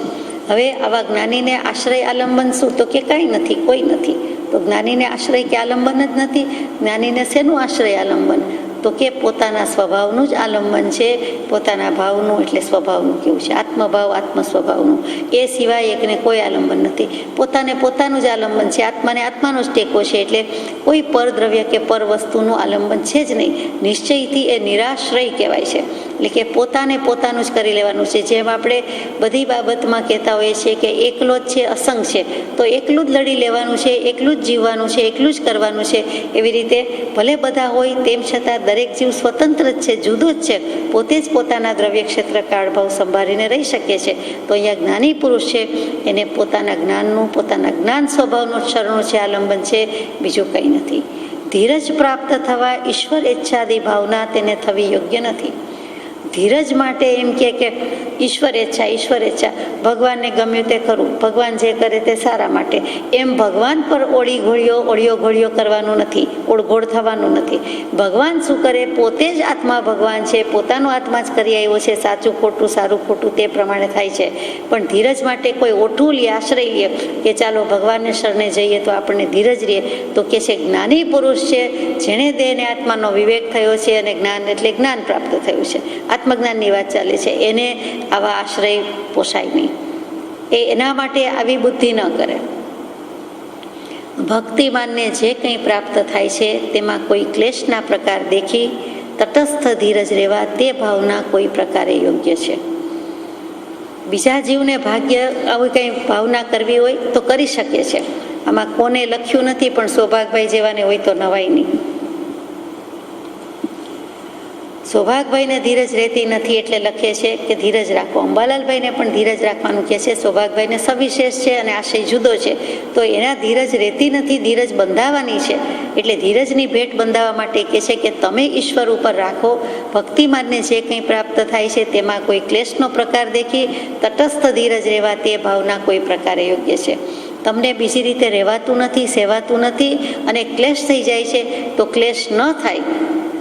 હવે આવા જ્ઞાનીને આશ્રય આલંબન શું? તો કે કાંઈ નથી, કોઈ નથી. તો જ્ઞાનીને આશ્રય કે આલંબન જ નથી. જ્ઞાનીને શેનું આશ્રય આલંબન? તો કે પોતાના સ્વભાવનું જ આલંબન છે. પોતાના ભાવનું એટલે સ્વભાવનું કેવું છે, આત્મભાવ આત્મ સ્વભાવનું. એ સિવાય એકને કોઈ આલંબન નથી. પોતાને પોતાનું જ આલંબન છે, આત્માને આત્માનો જ ટેકો છે. એટલે કોઈ પરદ્રવ્ય કે પર વસ્તુનું આલંબન છે જ નહીં. નિશ્ચયથી એ નિરાશ્રય કહેવાય છે. એટલે કે પોતાને પોતાનું જ કરી લેવાનું છે. જેમ આપણે બધી બાબતમાં કહેતા હોઈએ છીએ કે એકલો જ છે, અસંગ છે, તો એકલું જ લડી લેવાનું છે, એકલું જ જીવવાનું છે, એકલું જ કરવાનું છે. એવી રીતે ભલે બધા હોય તેમ છતાં દરેક જીવ સ્વતંત્ર જ છે, જુદો જ છે. પોતે જ પોતાના દ્રવ્ય ક્ષેત્ર કાળભાવ સંભાળીને રહી શકે છે. તો અહીંયા જ્ઞાની પુરુષ છે એને પોતાના જ્ઞાનનું, પોતાના જ્ઞાન સ્વભાવનું શરણું છે, આલંબન છે, બીજું કંઈ નથી. ધીરજ પ્રાપ્ત થવા ઈશ્વર ઈચ્છાદી ભાવના તેને થવી યોગ્ય નથી. ધીરજ માટે એમ કે ઈશ્વર ઈચ્છા, ભગવાનને ગમ્યું તે કરવું, ભગવાન જે કરે તે સારા માટે, એમ ભગવાન પર ઓળિયો ઘોળિયો કરવાનું નથી, ઓળઘોળ થવાનું નથી. ભગવાન શું કરે? પોતે જ આત્મા ભગવાન છે, પોતાનો આત્મા જ કરી આવ્યો છે. સાચું ખોટું, સારું ખોટું તે પ્રમાણે થાય છે. પણ ધીરજ માટે કોઈ ઓઠું લે, આશ્રય લે કે ચાલો ભગવાનને શરણે જઈએ તો આપણને ધીરજ રહે. તો કે છે જ્ઞાની પુરુષ છે જેણે દેહને આત્માનો વિવેક થયો છે અને જ્ઞાન એટલે જ્ઞાન પ્રાપ્ત થયું છે, આત્મજ્ઞાનની વાત ચાલે છે, એને આવા આશ્રય પોસાય નહીં. એના માટે આવી બુદ્ધિ ન કરે. ભક્તિમાનને જે કંઈ પ્રાપ્ત થાય છે તેમાં કોઈ ક્લેશના પ્રકાર દેખી તટસ્થ ધીરજ રહેવા તે ભાવના કોઈ પ્રકારે યોગ્ય છે. બીજા જીવને ભાગ્ય આવી કંઈ ભાવના કરવી હોય તો કરી શકે છે. આમાં કોને લખ્યું નથી, પણ સૌભાગભાઈ જેવાને હોય તો નવાય નહીં. સૌભાગભાઈને ધીરજ રહેતી નથી એટલે લખે છે કે ધીરજ રાખો. અંબાલાલભાઈને પણ ધીરજ રાખવાનું કહે છે. સૌભાગભાઈને સવિશેષ છે અને આશય જુદો છે, તો એના ધીરજ રહેતી નથી, ધીરજ બંધાવવાની છે. એટલે ધીરજની ભેટ બંધાવવા માટે કહે છે કે તમે ઈશ્વર ઉપર રાખો. ભક્તિમાનને જે કંઈ પ્રાપ્ત થાય છે તેમાં કોઈ ક્લેશનો પ્રકાર દેખી તટસ્થ ધીરજ રહેવા તે ભાવના કોઈ પ્રકારે યોગ્ય છે. તમને બીજી રીતે રહેવાતું નથી, સેવાતું નથી અને ક્લેશ થઈ જાય છે, તો ક્લેશ ન થાય,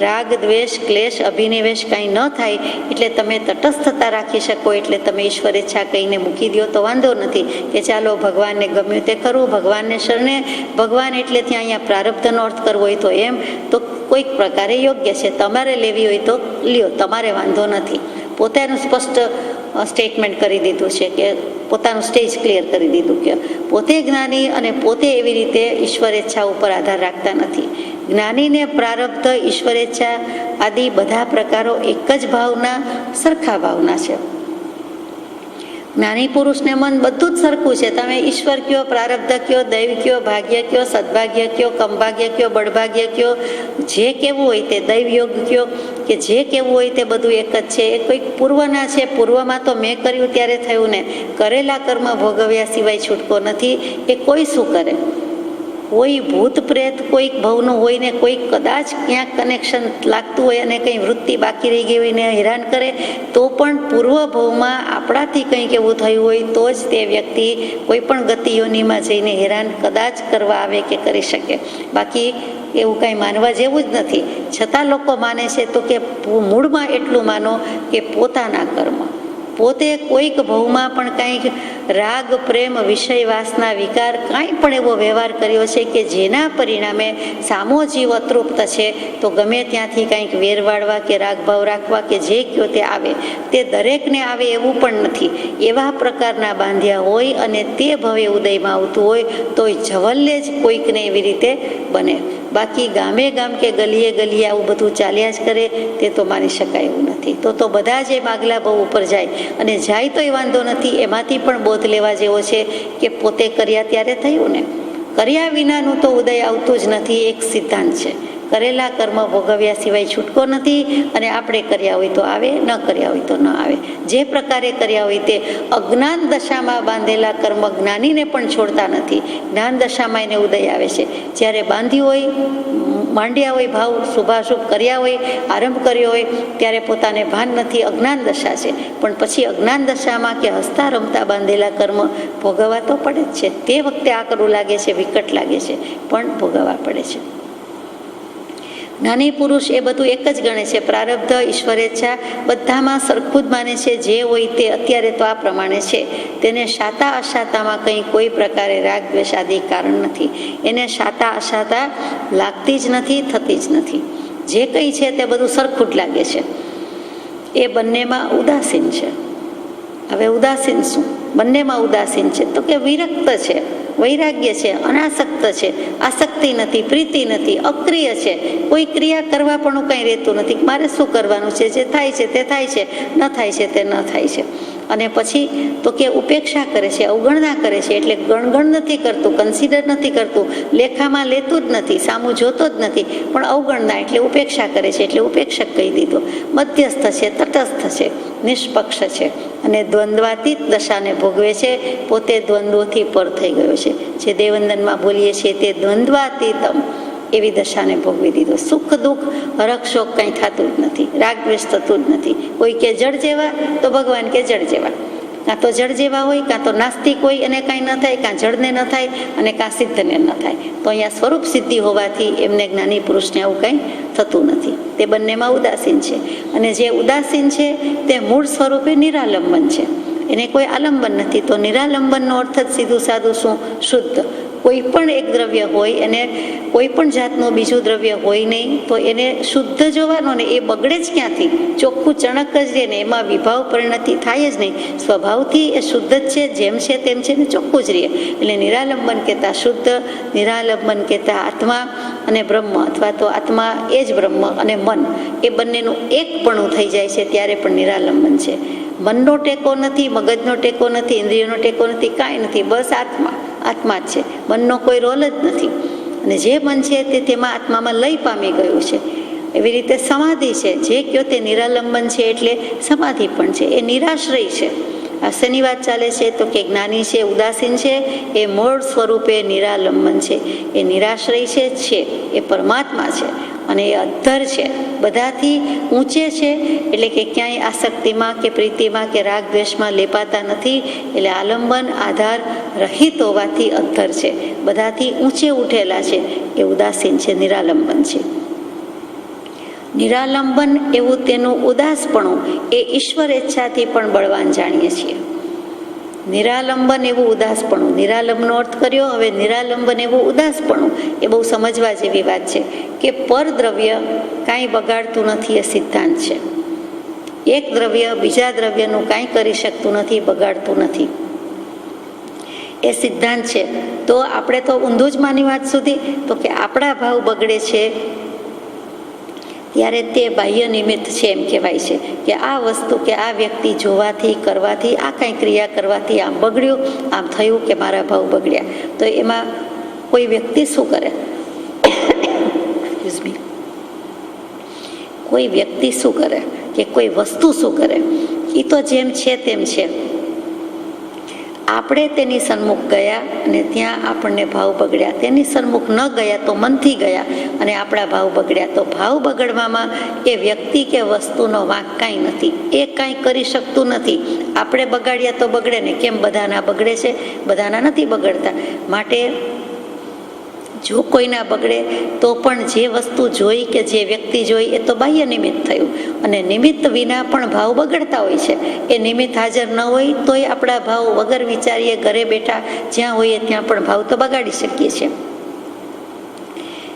રાગ દ્વેષ ક્લેશ અભિનિવેશ કાંઈ ન થાય એટલે તમે તટસ્થતા રાખી શકો. એટલે તમે ઈશ્વર ઈચ્છા કહીને મૂકી દો તો વાંધો નથી કે ચાલો ભગવાનને ગમ્યું તે કરવું, ભગવાનને શરણે. ભગવાન એટલે ત્યાં અહીંયા પ્રારબ્ધનો અર્થ કરવો હોય તો એમ તો કોઈક પ્રકારે યોગ્ય છે. તમારે લેવી હોય તો લ્યો, તમારે વાંધો નથી. પોતાનું સ્પષ્ટ સ્ટેટમેન્ટ કરી દીધું છે કે પોતાનું સ્ટેજ ક્લિયર કરી દીધું કે પોતે જ્ઞાની અને પોતે એવી રીતે ઈશ્વર ઈચ્છા ઉપર આધાર રાખતા નથી. જ્ઞાનીને પ્રારબ્ધ, ઈશ્વરેચ્છા આદિ બધા પ્રકારો એક જ ભાવના, સરખા ભાવના છે. જ્ઞાની પુરુષને મન બધું જ સરખું છે. તમે ઈશ્વર કયો, પ્રારબ્ધ કયો, દૈવ કયો, ભાગ્ય કયો, સદભાગ્ય કયો, કમભાગ્ય કયો, બળભાગ્ય કયો, જે કેવું હોય તે, દૈવ યોગ કયો કે જે કેવું હોય તે બધું એક જ છે. એ કોઈક પૂર્વના છે. પૂર્વમાં તો મેં કર્યું ત્યારે થયું ને, કરેલા કર્મ ભોગવ્યા સિવાય છૂટકો નથી. એ કોઈ શું કરે? કોઈ ભૂત પ્રેત કોઈક ભવનું હોય ને કોઈક કદાચ ક્યાંક કનેક્શન લાગતું હોય અને કંઈ વૃત્તિ બાકી રહી ગઈ હોય ને હેરાન કરે, તો પણ પૂર્વ ભવમાં આપણાથી કંઈક એવું થયું હોય તો જ તે વ્યક્તિ કોઈ પણ ગતિયોનીમાં જઈને હેરાન કદાચ કરવા આવે કે કરી શકે. બાકી એવું કાંઈ માનવા જેવું જ નથી. છતાં લોકો માને છે તો કે મૂળમાં એટલું માનો કે પોતાના કર્મ, પોતે કોઈક ભવમાં પણ કંઈક રાગ પ્રેમ વિષય વાસના વિકાર કાંઈ પણ એવો વ્યવહાર કર્યો છે કે જેના પરિણામે સામો જીવ અતૃપ્ત છે, તો ગમે ત્યાંથી કંઈક વેર વાળવા કે રાગભાવ રાખવા કે જે કયો તે આવે, તે દરેકને આવે એવું પણ નથી. એવા પ્રકારના બાંધ્યા હોય અને તે ભવે ઉદયમાં આવતું હોય તો જવલ્લે જ કોઈકને એવી રીતે બને. બાકી ગામે ગામ કે ગલીએ ગલીએ આવું બધું ચાલ્યા જ કરે તે તો માની શકાય એવું નથી. તો બધા જ એમ આગલા બહુ ઉપર જાય, અને જાય તો એ વાંધો નથી. એમાંથી પણ બોધ લેવા જેવો છે કે પોતે કર્યા ત્યારે થયું ને, કર્યા વિનાનું તો ઉદય આવતું જ નથી. એક સિદ્ધાંત છે, કરેલા કર્મ ભોગવ્યા સિવાય છૂટકો નથી. અને આપણે કર્યા હોય તો આવે, ન કર્યા હોય તો ન આવે. જે પ્રકારે કર્યા હોય તે અજ્ઞાન દશામાં બાંધેલા કર્મ જ્ઞાનીને પણ છોડતા નથી. જ્ઞાન દશામાં એને ઉદય આવે છે. જ્યારે બાંધ્યું હોય, માંડ્યા હોય, ભાવ શુભાશુભ કર્યા હોય, આરંભ કર્યો હોય, ત્યારે પોતાને ભાન નથી, અજ્ઞાન દશા છે. પણ પછી અજ્ઞાન દશામાં કે હસતા રમતા બાંધેલા કર્મ ભોગવવા તો પડે જ છે. તે વખતે આકરું લાગે છે, વિકટ લાગે છે, પણ ભોગવવા પડે છે. જ્ઞાની પુરુષ એ બધું એક જ ગણે છે. પ્રારબ્ધ, ઈશ્વરેચ્છા બધામાં સરખું જ માને છે. જે હોય તે અત્યારે તો આ પ્રમાણે છે. તેને શાતા અશાતામાં કંઈ કોઈ પ્રકારે રાગ દ્વેષ આદિ કારણ નથી. એને શાતા અશાતા લાગતી જ નથી, થતી જ નથી. જે કંઈ છે તે બધું સરખું જ લાગે છે. એ બંનેમાં ઉદાસીન છે. હવે ઉદાસીન શું? બંનેમાં ઉદાસીન છે તો કે વિરક્ત છે, વૈરાગ્ય છે, અનાસક્ત છે, આસક્તિ નથી, પ્રીતિ નથી, અક્રિય છે. કોઈ ક્રિયા કરવા પણ કંઈ રહેતું નથી. મારે શું કરવાનું છે? જે થાય છે તે થાય છે, ન થાય છે તે ન થાય છે. અને પછી તો કે ઉપેક્ષા કરે છે, અવગણના કરે છે. એટલે ગણગણ નથી કરતું, કન્સિડર નથી કરતું, લેખામાં લેતું જ નથી, સામું જોતો જ નથી, પણ અવગણના એટલે ઉપેક્ષા કરે છે. એટલે ઉપેક્ષક કહી દીધો. મધ્યસ્થ છે, તટસ્થ છે, નિષ્પક્ષ છે, અને દ્વંદ્વાતીત દશાને ભોગવે છે. પોતે દ્વંદ્વોથી પર થઈ ગયો છે. જે દેવવંદનમાં બોલીએ છીએ તે દ્વંદ્વાતીતમ એવી દશાને ભોગવી દીધો. સુખ દુઃખ હરખ શોક કંઈ થતું જ નથી, રાગ દ્વેષ થતું જ નથી. કોઈ કે જળ જેવા તો ભગવાન કે જળ જેવા. કાં તો જળ જેવા હોય, કાં તો નાસ્તિક હોય એને કાંઈ ન થાય, કાં જળને ન થાય, અને કાં સિદ્ધને ન થાય. તો અહીંયા સ્વરૂપ સિદ્ધિ હોવાથી એમને જ્ઞાની પુરુષને આવું કંઈ થતું નથી. તે બંનેમાં ઉદાસીન છે. અને જે ઉદાસીન છે તે મૂળ સ્વરૂપે નિરાલંબન છે. એને કોઈ આલંબન નથી. તો નિરાલંબનનો અર્થ જ સીધું સાદું શું? શુદ્ધ. કોઈ પણ એક દ્રવ્ય હોય, એને કોઈ પણ જાતનું બીજું દ્રવ્ય હોય નહીં, તો એને શુદ્ધ જોવાનો ને એ બગડે જ ક્યાંથી? ચોખ્ખું ચણક જ રહે ને, એમાં વિભાવ પરિણતિ થાય જ નહીં. સ્વભાવથી એ શુદ્ધ જ છે, જેમ છે તેમ છે ને ચોખ્ખું જ રહે. એટલે નિરાલંબન કહેતા શુદ્ધ, નિરાલંબન કહેતા આત્મા અને બ્રહ્મ, અથવા તો આત્મા એ જ બ્રહ્મ અને મન, એ બંનેનું એકપણું થઈ જાય છે ત્યારે પણ નિરાલંબન છે. મનનો ટેકો નથી, મગજનો ટેકો નથી, ઇન્દ્રિયોનો ટેકો નથી, કાંઈ નથી. બસ આત્મા જ છે. મનનો કોઈ રોલ જ નથી. અને જે મન છે તે તેમાં આત્મામાં લય પામી ગયું છે. એવી રીતે સમાધિ છે. જે કયો તે નિરાલંબન છે એટલે સમાધિ પણ છે. એ નિરાશ્રય છે. આ શેની વાત ચાલે છે? તો કે જ્ઞાની છે, ઉદાસીન છે, એ મૂળ સ્વરૂપે નિરાલંબન છે. એ નિરાશ્રય છે, એ પરમાત્મા છે, અને એ અધ્ધર છે, બધાથી ઊંચે છે. એટલે કે ક્યાંય આસક્તિમાં કે પ્રીતિમાં કે રાગ દ્વેષમાં લેપાતા નથી. એટલે આલંબન આધાર રહિત હોવાથી અધ્ધર છે, બધાથી ઊંચે ઉઠેલા છે. એ ઉદાસીન છે, નિરાલંબન છે. નિરાલંબન એવું તેનું ઉદાસપણું એ ઈશ્વર ઈચ્છાથી પણ બળવાન જાણીએ છીએ. નિરાલંબન એવું ઉદાસપણું, નિરાલંબનો અર્થ કર્યો. હવે નિરાલંબન એવું ઉદાસપણું એ બહુ સમજવા જેવી વાત છે કે પરદ્રવ્ય કાંઈ બગાડતું નથી, એ સિદ્ધાંત છે. એક દ્રવ્ય બીજા દ્રવ્યનું કાંઈ કરી શકતું નથી, બગાડતું નથી, એ સિદ્ધાંત છે. તો આપણે તો ઊંધું જ માની વાત સુધી તો કે આપણા ભાવ બગડે છે ત્યારે તે બાહ્ય નિમિત્ત છે એમ કહેવાય છે કે આ વસ્તુ કે આ વ્યક્તિ જોવાથી, કરવાથી, આ કાંઈ ક્રિયા કરવાથી આમ બગડ્યું, આમ થયું કે મારા ભાવ બગડ્યા. તો એમાં કોઈ વ્યક્તિ શું કરે? કોઈ વ્યક્તિ શું કરે કે કોઈ વસ્તુ શું કરે? એ તો જેમ છે તેમ છે. આપણે તેની સન્મુખ ગયા અને ત્યાં આપણને ભાવ બગડ્યા. તેની સન્મુખ ન ગયા તો મનથી ગયા અને આપણા ભાવ બગડ્યા. તો ભાવ બગડવામાં એ વ્યક્તિ કે વસ્તુનો વાંક કાંઈ નથી. એ કાંઈ કરી શકતું નથી. આપણે બગાડ્યા તો બગડે ને. કેમ બધાના બગડે છે? બધાના નથી બગડતા. માટે જો કોઈના બગડે તો પણ જે વસ્તુ જોઈ કે જે વ્યક્તિ જોઈ એ તો બાહ્ય નિમિત્ત થયું, અને નિમિત્ત વિના પણ ભાવ બગડતા હોય છે. એ નિમિત્ત હાજર ન હોય તોય આપણા ભાવ વગર વિચારીએ ઘરે બેઠા જ્યાં હોઈએ ત્યાં પણ ભાવ તો બગાડી શકીએ છીએ.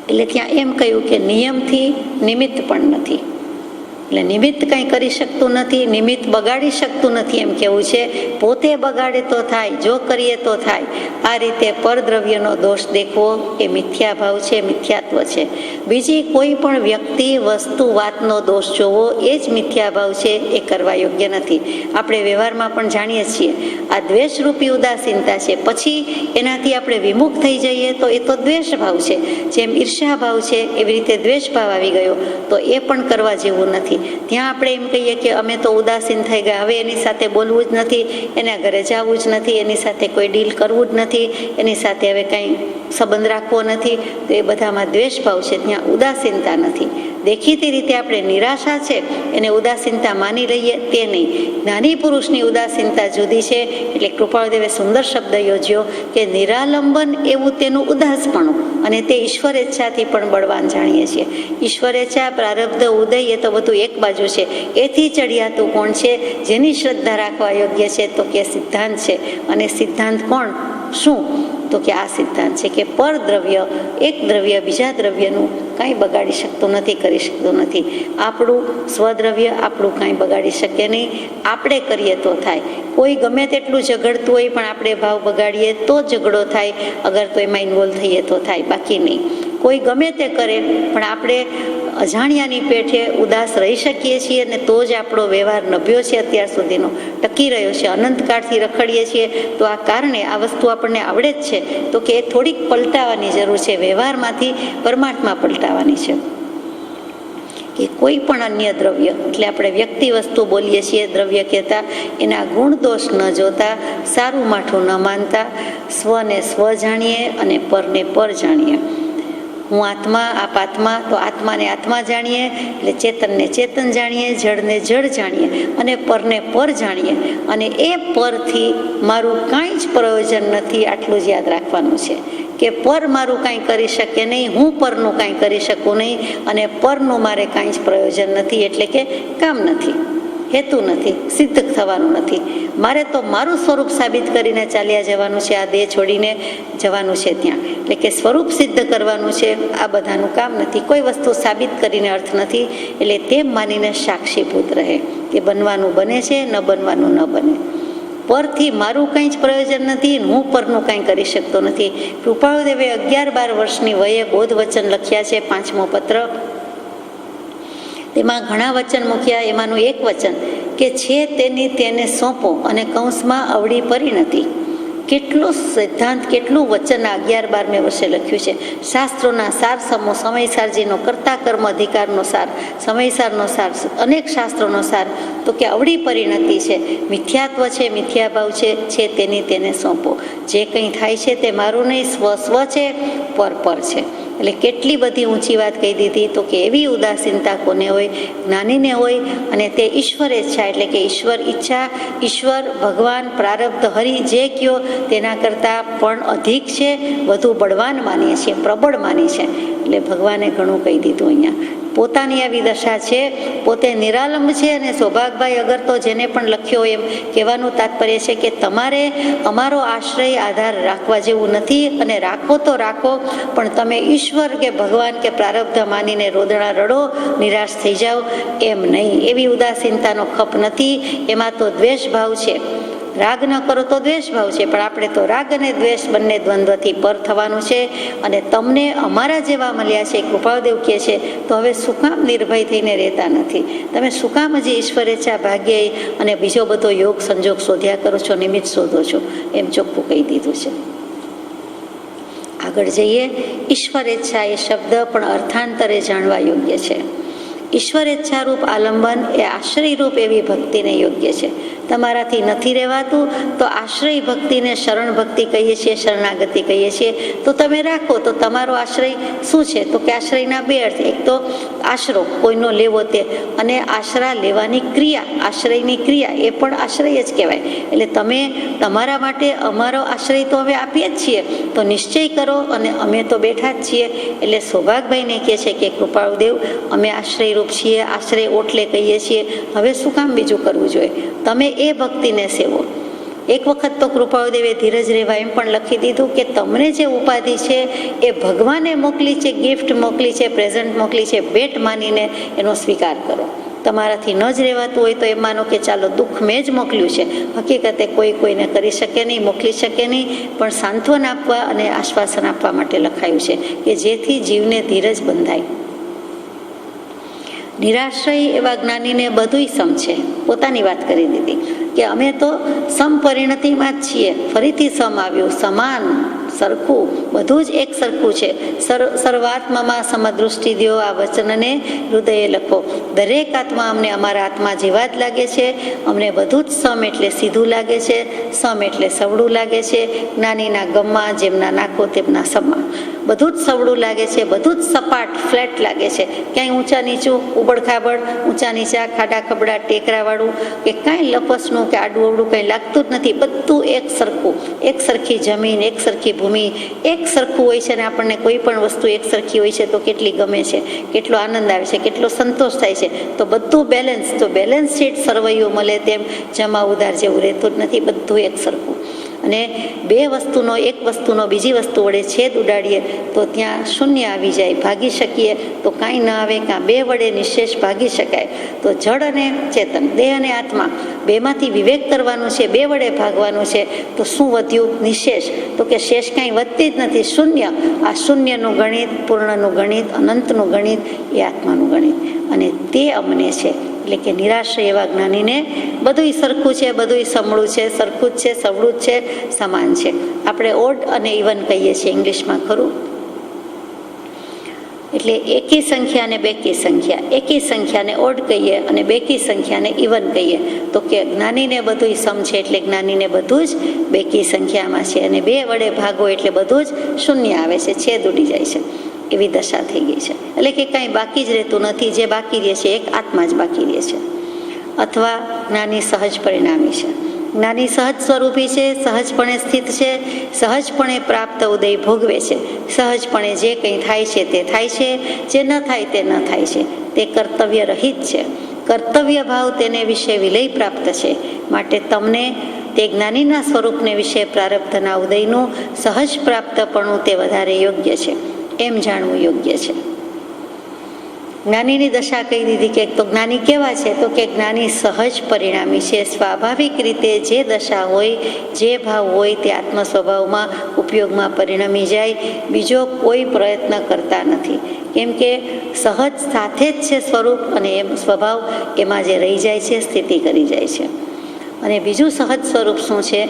એટલે ત્યાં એમ કહ્યું કે નિયમથી નિમિત્ત પણ નથી, એટલે નિમિત્ત કંઈ કરી શકતું નથી, નિમિત્ત બગાડી શકતું નથી એમ કેવું છે. પોતે બગાડે તો થાય, જો કરીએ તો થાય. આ રીતે પરદ્રવ્યનો દોષ દેખવો એ મિથ્યા ભાવ છે, મિથ્યાત્વ છે. બીજી કોઈ પણ વ્યક્તિ, વસ્તુ, વાતનો દોષ જોવો એ જ મિથ્યા ભાવ છે, એ કરવા યોગ્ય નથી. આપણે વ્યવહારમાં પણ જાણીએ છીએ આ દ્વેષરૂપી ઉદાસીનતા છે. પછી એનાથી આપણે વિમુખ થઈ જઈએ તો એ તો દ્વેષ ભાવ છે. જેમ ઈર્ષા ભાવ છે એવી રીતે દ્વેષ ભાવ આવી ગયો તો એ પણ કરવા જેવું નથી. ત્યાં આપણે એમ કહીએ કે અમે તો ઉદાસીન થઈ ગયા, હવે એની સાથે બોલવું જ નથી, એના ઘરે જવું જ નથી, એની સાથે કોઈ ડીલ કરવું જ નથી, એની સાથે હવે કંઈ સંબંધ રાખવો નથી, તો એ બધામાં દ્વેષ ભાવ છે, ત્યાં ઉદાસીનતા નથી. દેખીતી રીતે આપણે નિરાશા છે એને ઉદાસીનતા માની લઈએ તે નહીં. જ્ઞાની પુરુષની ઉદાસીનતા જુદી છે. એટલે કૃપાળુદેવે સુંદર શબ્દ યોજ્યો કે નિરાલંબન એવું તેનું ઉદાસપણું, અને તે ઈશ્વર ઈચ્છાથી પણ બળવાન જાણીએ છીએ. ઈશ્વર ઈચ્છા, પ્રારબ્ધ, ઉદય એ તો બધું એક બાજુ છે. એથી ચડિયાતું કોણ છે? જેની શ્રદ્ધા રાખવા યોગ્ય છે તો કે સિદ્ધાંત છે. અને સિદ્ધાંત કોણ? શું? તો કે આ સિદ્ધાંત છે કે પરદ્રવ્ય, એક દ્રવ્ય બીજા દ્રવ્યનું કાંઈ બગાડી શકતું નથી, કરી શકતું નથી. આપણું સ્વદ્રવ્ય આપણું કાંઈ બગાડી શકે નહીં. આપણે કરીએ તો થાય. કોઈ ગમે તેટલું ઝઘડતું હોય પણ આપણે ભાવ બગાડીએ તો ઝઘડો થાય, અગર તો એમાં ઇન્વોલ્વ થઈએ તો થાય, બાકી નહીં. કોઈ ગમે તે કરે પણ આપણે અજાણ્યાની પેઠે ઉદાસ રહી શકીએ છીએ, અને તો જ આપણો વ્યવહાર નભ્યો છે, અત્યાર સુધીનો ટકી રહ્યો છે. અનંતકાળથી રખડીએ છીએ તો આ કારણે આ વસ્તુ આપણને આવડે જ છે, તો કે એ થોડીક પલટાવાની જરૂર છે. વ્યવહારમાંથી પરમાત્મા પલટાવાની છે. કે કોઈ પણ અન્ય દ્રવ્ય, એટલે આપણે વ્યક્તિ વસ્તુ બોલીએ છીએ દ્રવ્ય કહેતા, એના ગુણ દોષ ન જોતા, સારું માઠું ન માનતા, સ્વને સ્વ જાણીએ અને પરને પર જાણીએ. હું આત્મા, આપ આત્મા, તો આત્માને આત્મા જાણીએ, એટલે ચેતનને ચેતન જાણીએ, જળને જળ જાણીએ, અને પરને પર જાણીએ. અને એ પરથી મારું કાંઈ જ પ્રયોજન નથી, આટલું જ યાદ રાખવાનું છે કે પર મારું કાંઈ કરી શકે નહીં, હું પરનું કાંઈ કરી શકું નહીં, અને પરનું મારે કાંઈ જ પ્રયોજન નથી, એટલે કે કામ નથી, હેતુ નથી, સિદ્ધ થવાનું નથી. મારે તો મારું સ્વરૂપ સાબિત કરીને ચાલ્યા જવાનું છે, આ દેહ છોડીને જવાનું છે ત્યાં. એટલે કે સ્વરૂપ સિદ્ધ કરવાનું છે, આ બધાનું કામ નથી. કોઈ વસ્તુ સાબિત કરીને અર્થ નથી. એટલે તેમ માનીને સાક્ષીભૂત રહે કે બનવાનું બને છે, ન બનવાનું ન બને. પરથી મારું કંઈ જ પ્રયોજન નથી, હું પરનું કાંઈ કરી શકતો નથી. કૃપાળુદેવે 11-12 વર્ષની વયે બોધ વચન લખ્યા છે, 5મો પત્ર. તેમાં ઘણા વચન મૂક્યા. એમાંનું એક વચન કે છે તેની તેને સોંપો, અને કૌંસમાં અવળી પરિણતિ. કેટલું સિદ્ધાંત, કેટલું વચન 11-12 વર્ષે લખ્યું છે. શાસ્ત્રોના સાર સમૂહ, સમયસારજીનો કર્તા કર્મ અધિકારનો સાર, સમયસારનો સાર, અનેક શાસ્ત્રોનો સાર. તો કે અવળી પરિણતિ છે, મિથ્યાત્વ છે, મિથ્યાભાવ છે તેની તેને સોંપો. જે કંઈ થાય છે તે મારું નહીં, સ્વ સ્વ છે, પર પર છે. એટલે કેટલી બધી ઊંચી વાત કહી દીધી. તો કે એવી ઉદાસીનતા કોને હોય? જ્ઞાનીને હોય. અને તે ઈશ્વર ઈચ્છા, એટલે કે ઈશ્વર ઈચ્છા, ઈશ્વર, ભગવાન, પ્રારબ્ધ, હરિ જે કયો તેના કરતાં પણ અધિક છે, વધુ બળવાન માનીએ છીએ, પ્રબળ માની છે. એટલે ભગવાને ઘણું કહી દીધું અહીંયા. પોતાની આવી દશા છે, પોતે નિરાલંબ છે. અને સૌભાગભાઈ અગર તો જેને પણ લખ્યો એમ કહેવાનું તાત્પર્ય છે કે તમારે અમારો આશ્રય, આધાર રાખવા જેવું નથી, અને રાખો તો રાખો પણ તમે ઈશ્વર કે ભગવાન કે પ્રારબ્ધ માનીને રોદણા રડો, નિરાશ થઈ જાઓ, એમ નહીં. એવી ઉદાસીનતાનો ખપ નથી. એમાં તો દ્વેષ ભાવ છે. રાગ ન કરો તો દ્વેષ ભાવ છે, પણ આપણે તો રાગ અને દ્વેષ બંને દ્વંદ્વથી પર થવાનું છે. અને તમને અમારા જેવા મળ્યા છે, કૃપાળુદેવ કહે છે, તો હવે શું કામ નિર્ભય થઈને રહેતા નથી? તમે શું કામ હજી ઈશ્વર ઈચ્છા, ભાગ્ય અને બીજો બધો યોગ સંજોગ શોધ્યા કરો છો, નિમિત્ત શોધો છો? એમ ચોખ્ખું કહી દીધું છે. આગળ જઈએ. ઈશ્વર ઈચ્છા એ શબ્દ પણ અર્થાંતરે જાણવા યોગ્ય છે. ઈશ્વર ઈચ્છારૂપ આલંબન એ આશ્રયરૂપ એવી ભક્તિને યોગ્ય છે. તમારાથી નથી રહેવાતું તો આશ્રય ભક્તિને શરણ ભક્તિ કહીએ છીએ, શરણાગતિ કહીએ છીએ. તો તમે રાખો. તો તમારો આશ્રય શું છે? તો કે આશ્રયના બે અર્થ. એક તો આશરો, કોઈનો લેવો તે, અને આશરા લેવાની ક્રિયા, આશ્રયની ક્રિયા, એ પણ આશ્રય જ કહેવાય. એટલે તમે તમારા માટે અમારો આશ્રય તો હવે આપીએ જ છીએ, તો નિશ્ચય કરો. અને અમે તો બેઠા જ છીએ. એટલે સૌભાગભાઈને કહે છે કે કૃપાળુદેવ, અમે આશ્રયરૂપ છીએ, આશ્રય ઓટલે કહીએ છીએ. હવે શું કામ બીજું કરવું જોઈએ? તમે એ ભક્તિને સેવો. એક વખત તો કૃપાળુદેવે ધીરજ રહેવા એમ પણ લખી દીધું કે તમને જે ઉપાધિ છે એ ભગવાને મોકલી છે, ગિફ્ટ મોકલી છે, પ્રેઝન્ટ મોકલી છે, ભેટ માનીને એનો સ્વીકાર કરો. તમારાથી ન જ રહેવાતું હોય તો એમ માનો કે ચાલો દુઃખ મેં જ મોકલ્યું છે. હકીકતે કોઈ કોઈને કરી શકે નહીં, મોકલી શકે નહીં, પણ સાંત્વન આપવા અને આશ્વાસન આપવા માટે લખાયું છે કે જેથી જીવને ધીરજ બંધાય. નિરાશ્રય એવા જ્ઞાનીને બધુંય સમ છે. પોતાની વાત કરી દીધી કે અમે તો સમપરિણતિમાં જ છીએ. ફરીથી સમ આવ્યું, સમાન, સરખું, બધું જ એક સરખું છે. સર્વાત્મામાં સમદૃષ્ટિ દ્યો, આ વચનને હૃદયે લખો. દરેક આત્મા અમને અમારા આત્મા જેવા જ લાગે છે. અમને બધું જ સમ એટલે સીધું લાગે છે, સમ એટલે સવડું લાગે છે. જ્ઞાનીના ગમમાં જેમના નાખો તેમના સમમાં. બધું જ સવડું લાગે છે, બધું જ સપાટ, ફ્લેટ લાગે છે. ક્યાંય ઊંચા નીચું, ઉબડ ખાબડ, ઊંચા નીચા, ખાડા ખબડા, ટેકરાવાળું કે કાંઈ લપસનું કે આડું અવડું કંઈ લાગતું જ નથી. બધું એક સરખું, એક સરખી જમીન, એક સરખી ભૂમિ, એક સરખું હોય છે. અને આપણને કોઈ પણ વસ્તુ એક સરખી હોય છે તો કેટલી ગમે છે, કેટલો આનંદ આવે છે, કેટલો સંતોષ થાય છે. તો બધું બેલેન્સ. તો બેલેન્સ શીટ સરવૈયો મળે તેમ જમા ઉધાર જેવું રહેતું જ નથી. બધું એક સરખું. અને બે વસ્તુનો, એક વસ્તુનો બીજી વસ્તુ વડે છેદ ઉડાડીએ તો ત્યાં શૂન્ય આવી જાય. ભાગી શકીએ તો કાંઈ ન આવે, કાં બે વડે નિશેષ ભાગી શકાય. તો જડ અને ચેતન, દેહ અને આત્મા, બેમાંથી વિવેક કરવાનું છે, બે વડે ભાગવાનું છે. તો શું વધ્યું? નિશેષ. તો કે શેષ કાંઈ વધતી જ નથી, શૂન્ય. આ શૂન્યનું ગણિત, પૂર્ણનું ગણિત, અનંતનું ગણિત એ આત્માનું ગણિત. અને તે અમને છે. એટલે કે નિરાશ્રય એવા જ્ઞાનીને બધુંય સરખું છે, બધુંય સમળું છે, સરખું જ છે, સવળું જ છે, સમાન છે. આપણે ઓડ અને ઇવન કહીએ છીએ ઇંગ્લિશમાં, ખરું? એટલે એકી સંખ્યા અને બેકી સંખ્યા, એકી સંખ્યાને ઓડ કહીએ અને બેકી સંખ્યાને ઇવન કહીએ. તો કે જ્ઞાનીને બધુંય સમ છે એટલે જ્ઞાનીને બધું જ બેકી સંખ્યામાં છે. અને બે વડે ભાગો એટલે બધું જ શૂન્ય આવે છે, છેદ ઉડી જાય છે. એવી દશા થઈ ગઈ છે. એટલે કે કાંઈ બાકી જ રહેતું નથી. જે બાકી રહે છે એક આત્મા જ બાકી રહે છે. અથવા જ્ઞાની સહજ પરિણામી છે. જ્ઞાની સહજ સ્વરૂપી છે, સહજપણે સ્થિત છે, સહજપણે પ્રાપ્ત ઉદય ભોગવે છે. સહજપણે જે કંઈ થાય છે તે થાય છે, જે ન થાય તે ન થાય છે. તે કર્તવ્ય રહિત છે. કર્તવ્ય ભાવ તેને વિશે વિલય પ્રાપ્ત છે. માટે તમને તે જ્ઞાનીના સ્વરૂપને વિશે પ્રારબ્ધના ઉદયનું સહજ પ્રાપ્તપણું તે વધારે યોગ્ય છે એમ જાણવું યોગ્ય છે. જ્ઞાનીની દશા કહી દીધી કે તો જ્ઞાની કેવા છે? તો કે જ્ઞાની સહજ પરિણામી છે. સ્વાભાવિક રીતે જે દશા હોય, જે ભાવ હોય તે આત્મ સ્વભાવમાં ઉપયોગમાં પરિણમી જાય. બીજો કોઈ પ્રયત્ન કરતા નથી. કેમ કે સહજ સાથે જ છે સ્વરૂપ, અને એમ સ્વભાવ એમાં જે રહી જાય છે, સ્થિતિ કરી જાય છે. અને બીજું સહજ સ્વરૂપ શું છે?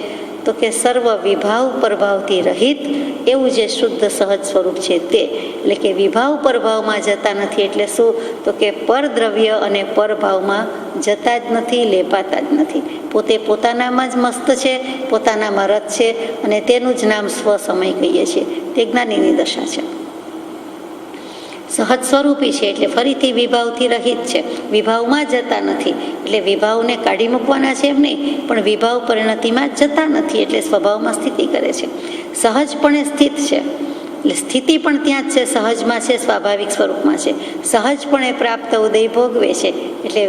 તો કે સર્વ વિભાવ પ્રભાવથી રહિત એવું જે શુદ્ધ સહજ સ્વરૂપ છે તે. એટલે કે વિભાવ પ્રભાવમાં જતા નથી. એટલે શું? તો કે પરદ્રવ્ય અને પરભાવમાં જતા જ નથી, લેપાતા જ નથી. પોતે પોતાનામાં જ મસ્ત છે, પોતાનામાં રત છે, અને તેનું જ નામ સ્વસમય કહીએ છીએ. તે જ્ઞાનીની દશા છે. સહજ સ્વરૂપી છે એટલે ફરીથી વિભાવથી રહિત છે, વિભાવમાં જતા નથી. એટલે વિભાવને કાઢી મૂકવાના છે એમ નહીં, પણ વિભાવ પરિણતિમાં જતા નથી. એટલે સ્વભાવમાં સ્થિતિ કરે છે. સહજપણે સ્થિત છે. એટલે સ્થિતિ પણ ત્યાં જ છે, સહજમાં છે, સ્વાભાવિક સ્વરૂપમાં છે. સહજપણે પ્રાપ્ત ઉદય ભોગવે છે. એટલે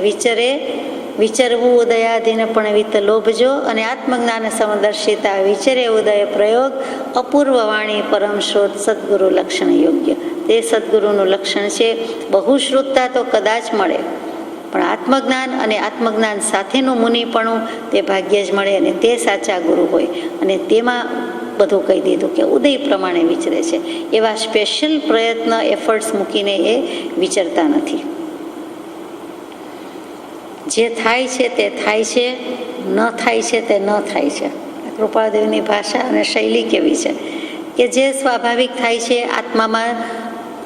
વિચરવું ઉદયાધીન પણ વિત લોભજો, અને આત્મજ્ઞાન સમદર્શિતા વિચરે ઉદય પ્રયોગ, અપૂર્વ વાણી પરમ શોધ સદગુરુ લક્ષણ યોગ્ય. તે સદગુરુનું લક્ષણ છે. બહુશ્રુતતા તો કદાચ મળે, પણ આત્મજ્ઞાન અને આત્મજ્ઞાન સાથેનું મુનિપણું તે ભાગ્ય જ મળે, અને તે સાચા ગુરુ હોય. અને તેમાં બધું કહી દીધું કે ઉદય પ્રમાણે વિચરે છે. એવા સ્પેશિયલ પ્રયત્ન, એફર્ટ્સ મૂકીને એ વિચરતા નથી. જે થાય છે તે થાય છે, ન થાય છે તે ન થાય છે. કૃપાળદેવની ભાષા અને શૈલી કેવી છે કે જે સ્વાભાવિક થાય છે, આત્મામાં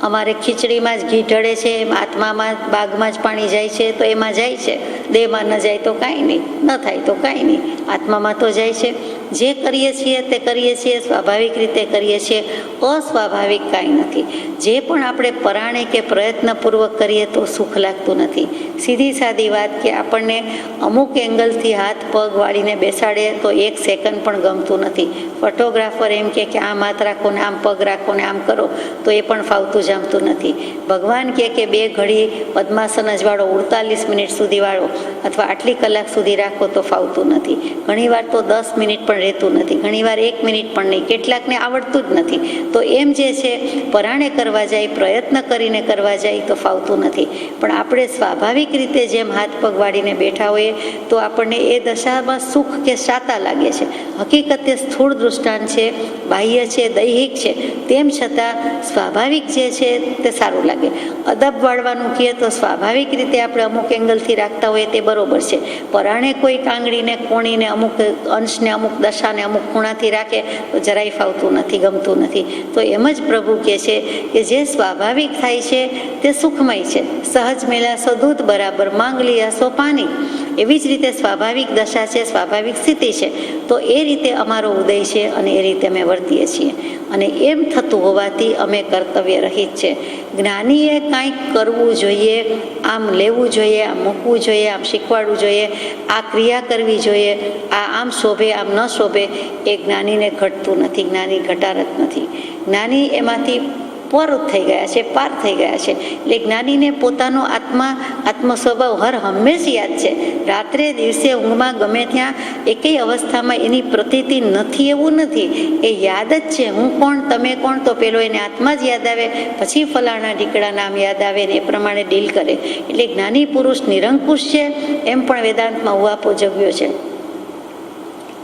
અમારે ખીચડીમાં જ ઘી ઢળે છે, એમ આત્મામાં બાગમાં જ પાણી જાય છે તો એમાં જાય છે, દેહમાં ન જાય તો કાંઈ નહીં, ન થાય તો કાંઈ નહીં, આત્મામાં તો જાય છે. જે કરીએ છીએ તે કરીએ છીએ, સ્વાભાવિક રીતે કરીએ છીએ, અસ્વાભાવિક કાંઈ નથી. જે પણ આપણે પરાણે કે પ્રયત્નપૂર્વક કરીએ તો સુખ લાગતું નથી. સીધી સાદી વાત કે આપણને અમુક એંગલથી હાથ પગ વાળીને બેસાડે તો 1 સેકન્ડ પણ ગમતું નથી. ફોટોગ્રાફર એમ કે આમ હાથ રાખો ને આમ પગ રાખો ને આમ કરો તો એ પણ ફાવતું જમતું નથી. ભગવાન કે 2 ઘડી પદ્માસન જ વાળો, 48 મિનિટ સુધી વાળો અથવા આટલી કલાક સુધી રાખો તો ફાવતું નથી. ઘણીવાર તો 10 મિનિટ પણ રહેતું નથી, ઘણીવાર 1 મિનિટ પણ નહીં, કેટલાકને આવડતું જ નથી. તો એમ જે છે પરાણે કરવા જાય, પ્રયત્ન કરીને કરવા જાય તો ફાવતું નથી. પણ આપણે સ્વાભાવિક રીતે જેમ હાથ પગ વાળીને બેઠા હોઈએ તો આપણને એ દશામાં સુખ કે શાતા લાગે છે. હકીકતે સ્થૂળ દૃષ્ટાંત છે, બાહ્ય છે, દૈહિક છે, તેમ છતાં સ્વાભાવિક જે છે તે સારું લાગે. અદબ વાળવાનું કહે તો સ્વાભાવિક રીતે આપણે અમુક એંગલથી રાખતા હોઈએ તે બરોબર છે. પરાણે કોઈ કાંગડીને કોણીને અમુક અંશને અમુક દશાને અમુક ખૂણાથી રાખે તો જરાય ફાવતું નથી, ગમતું નથી. તો એમ જ પ્રભુ કહે છે કે જે સ્વાભાવિક થાય છે તે સુખમય છે. સહજ મેલા સદૂત બરાબર માંગ લિયા સો પાની. એવી જ રીતે સ્વાભાવિક દશા છે, સ્વાભાવિક સ્થિતિ છે. તો એ રીતે અમારો ઉદય છે અને એ રીતે અમે વર્તીએ છીએ. અને એમ થતું હોવાથી અમે કર્તવ્ય રહિત છે. જ્ઞાનીએ કાંઈક કરવું જોઈએ, આમ લેવું જોઈએ, આમ મૂકવું જોઈએ, આમ શીખવાડવું જોઈએ, આ ક્રિયા કરવી જોઈએ, આ આમ શોભે આમ ન શોભે, એ જ્ઞાનીને ઘટતું નથી, જ્ઞાની ઘટાર જ નથી. જ્ઞાની એમાંથી પર થઈ ગયા છે, પાર થઈ ગયા છે. એટલે જ્ઞાનીને પોતાનો આત્મ સ્વભાવ હર હંમેશ યાદ છે. રાત્રે દિવસે ઊંઘમાં ગમે ત્યાં એકેય અવસ્થામાં એની પ્રતીતિ નથી એવું નથી, એ યાદ જ છે. હું કોણ, તમે કોણ, તો પેલો એને આત્મા જ યાદ આવે, પછી ફલાણા ઢીકડા નામ યાદ આવે ને એ પ્રમાણે ડીલ કરે. એટલે જ્ઞાની પુરુષ નિરંકુશ છે એમ પણ વેદાંતમાં ઉહાપો જગ્યો છે.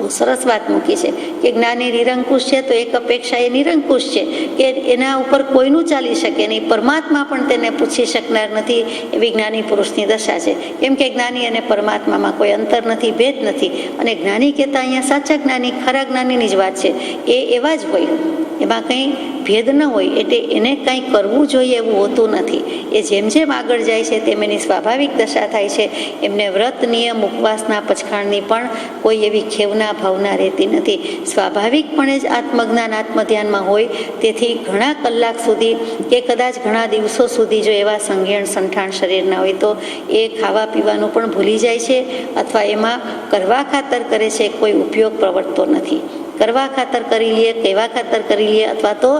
સરસ વાત મૂકી છે કે જ્ઞાની નિરંકુશ છે તો એક અપેક્ષા એ નિરંકુશ છે કે એના ઉપર કોઈનું ચાલી શકે નહીં, પરમાત્મા પણ તેને પૂછી શકનાર નથી. એવી જ્ઞાની પુરુષની દશા છે. કેમ કે જ્ઞાની અને પરમાત્મામાં કોઈ અંતર નથી, ભેદ નથી. અને જ્ઞાની કહેતા અહીંયા સાચા જ્ઞાની, ખરા જ્ઞાનીની જ વાત છે. એ એવા જ હોય, એમાં કંઈ ભેદ ન હોય. એટલે એને કંઈ કરવું જોઈએ એવું હોતું નથી. એ જેમ જેમ આગળ જાય છે તેમ એની સ્વાભાવિક દશા થાય છે. એમને વ્રત, નિયમ, ઉપવાસના, પચખાણની પણ કોઈ એવી ખેવના ભાવના રહેતી નથી. સ્વાભાવિકપણે જ આત્મજ્ઞાન, આત્મધ્યાનમાં હોય. તેથી ઘણા કલાક સુધી કે કદાચ ઘણા દિવસો સુધી જો એવા સંઘેણ સંઠાણ શરીરના હોય તો એ ખાવા પીવાનું પણ ભૂલી જાય છે, અથવા એમાં કરવા ખાતર કરે છે, કોઈ ઉપયોગ પ્રવર્તતો નથી. કરવા ખાતર કરી લઈએ, કહેવા ખાતર કરી લઈએ, અથવા તો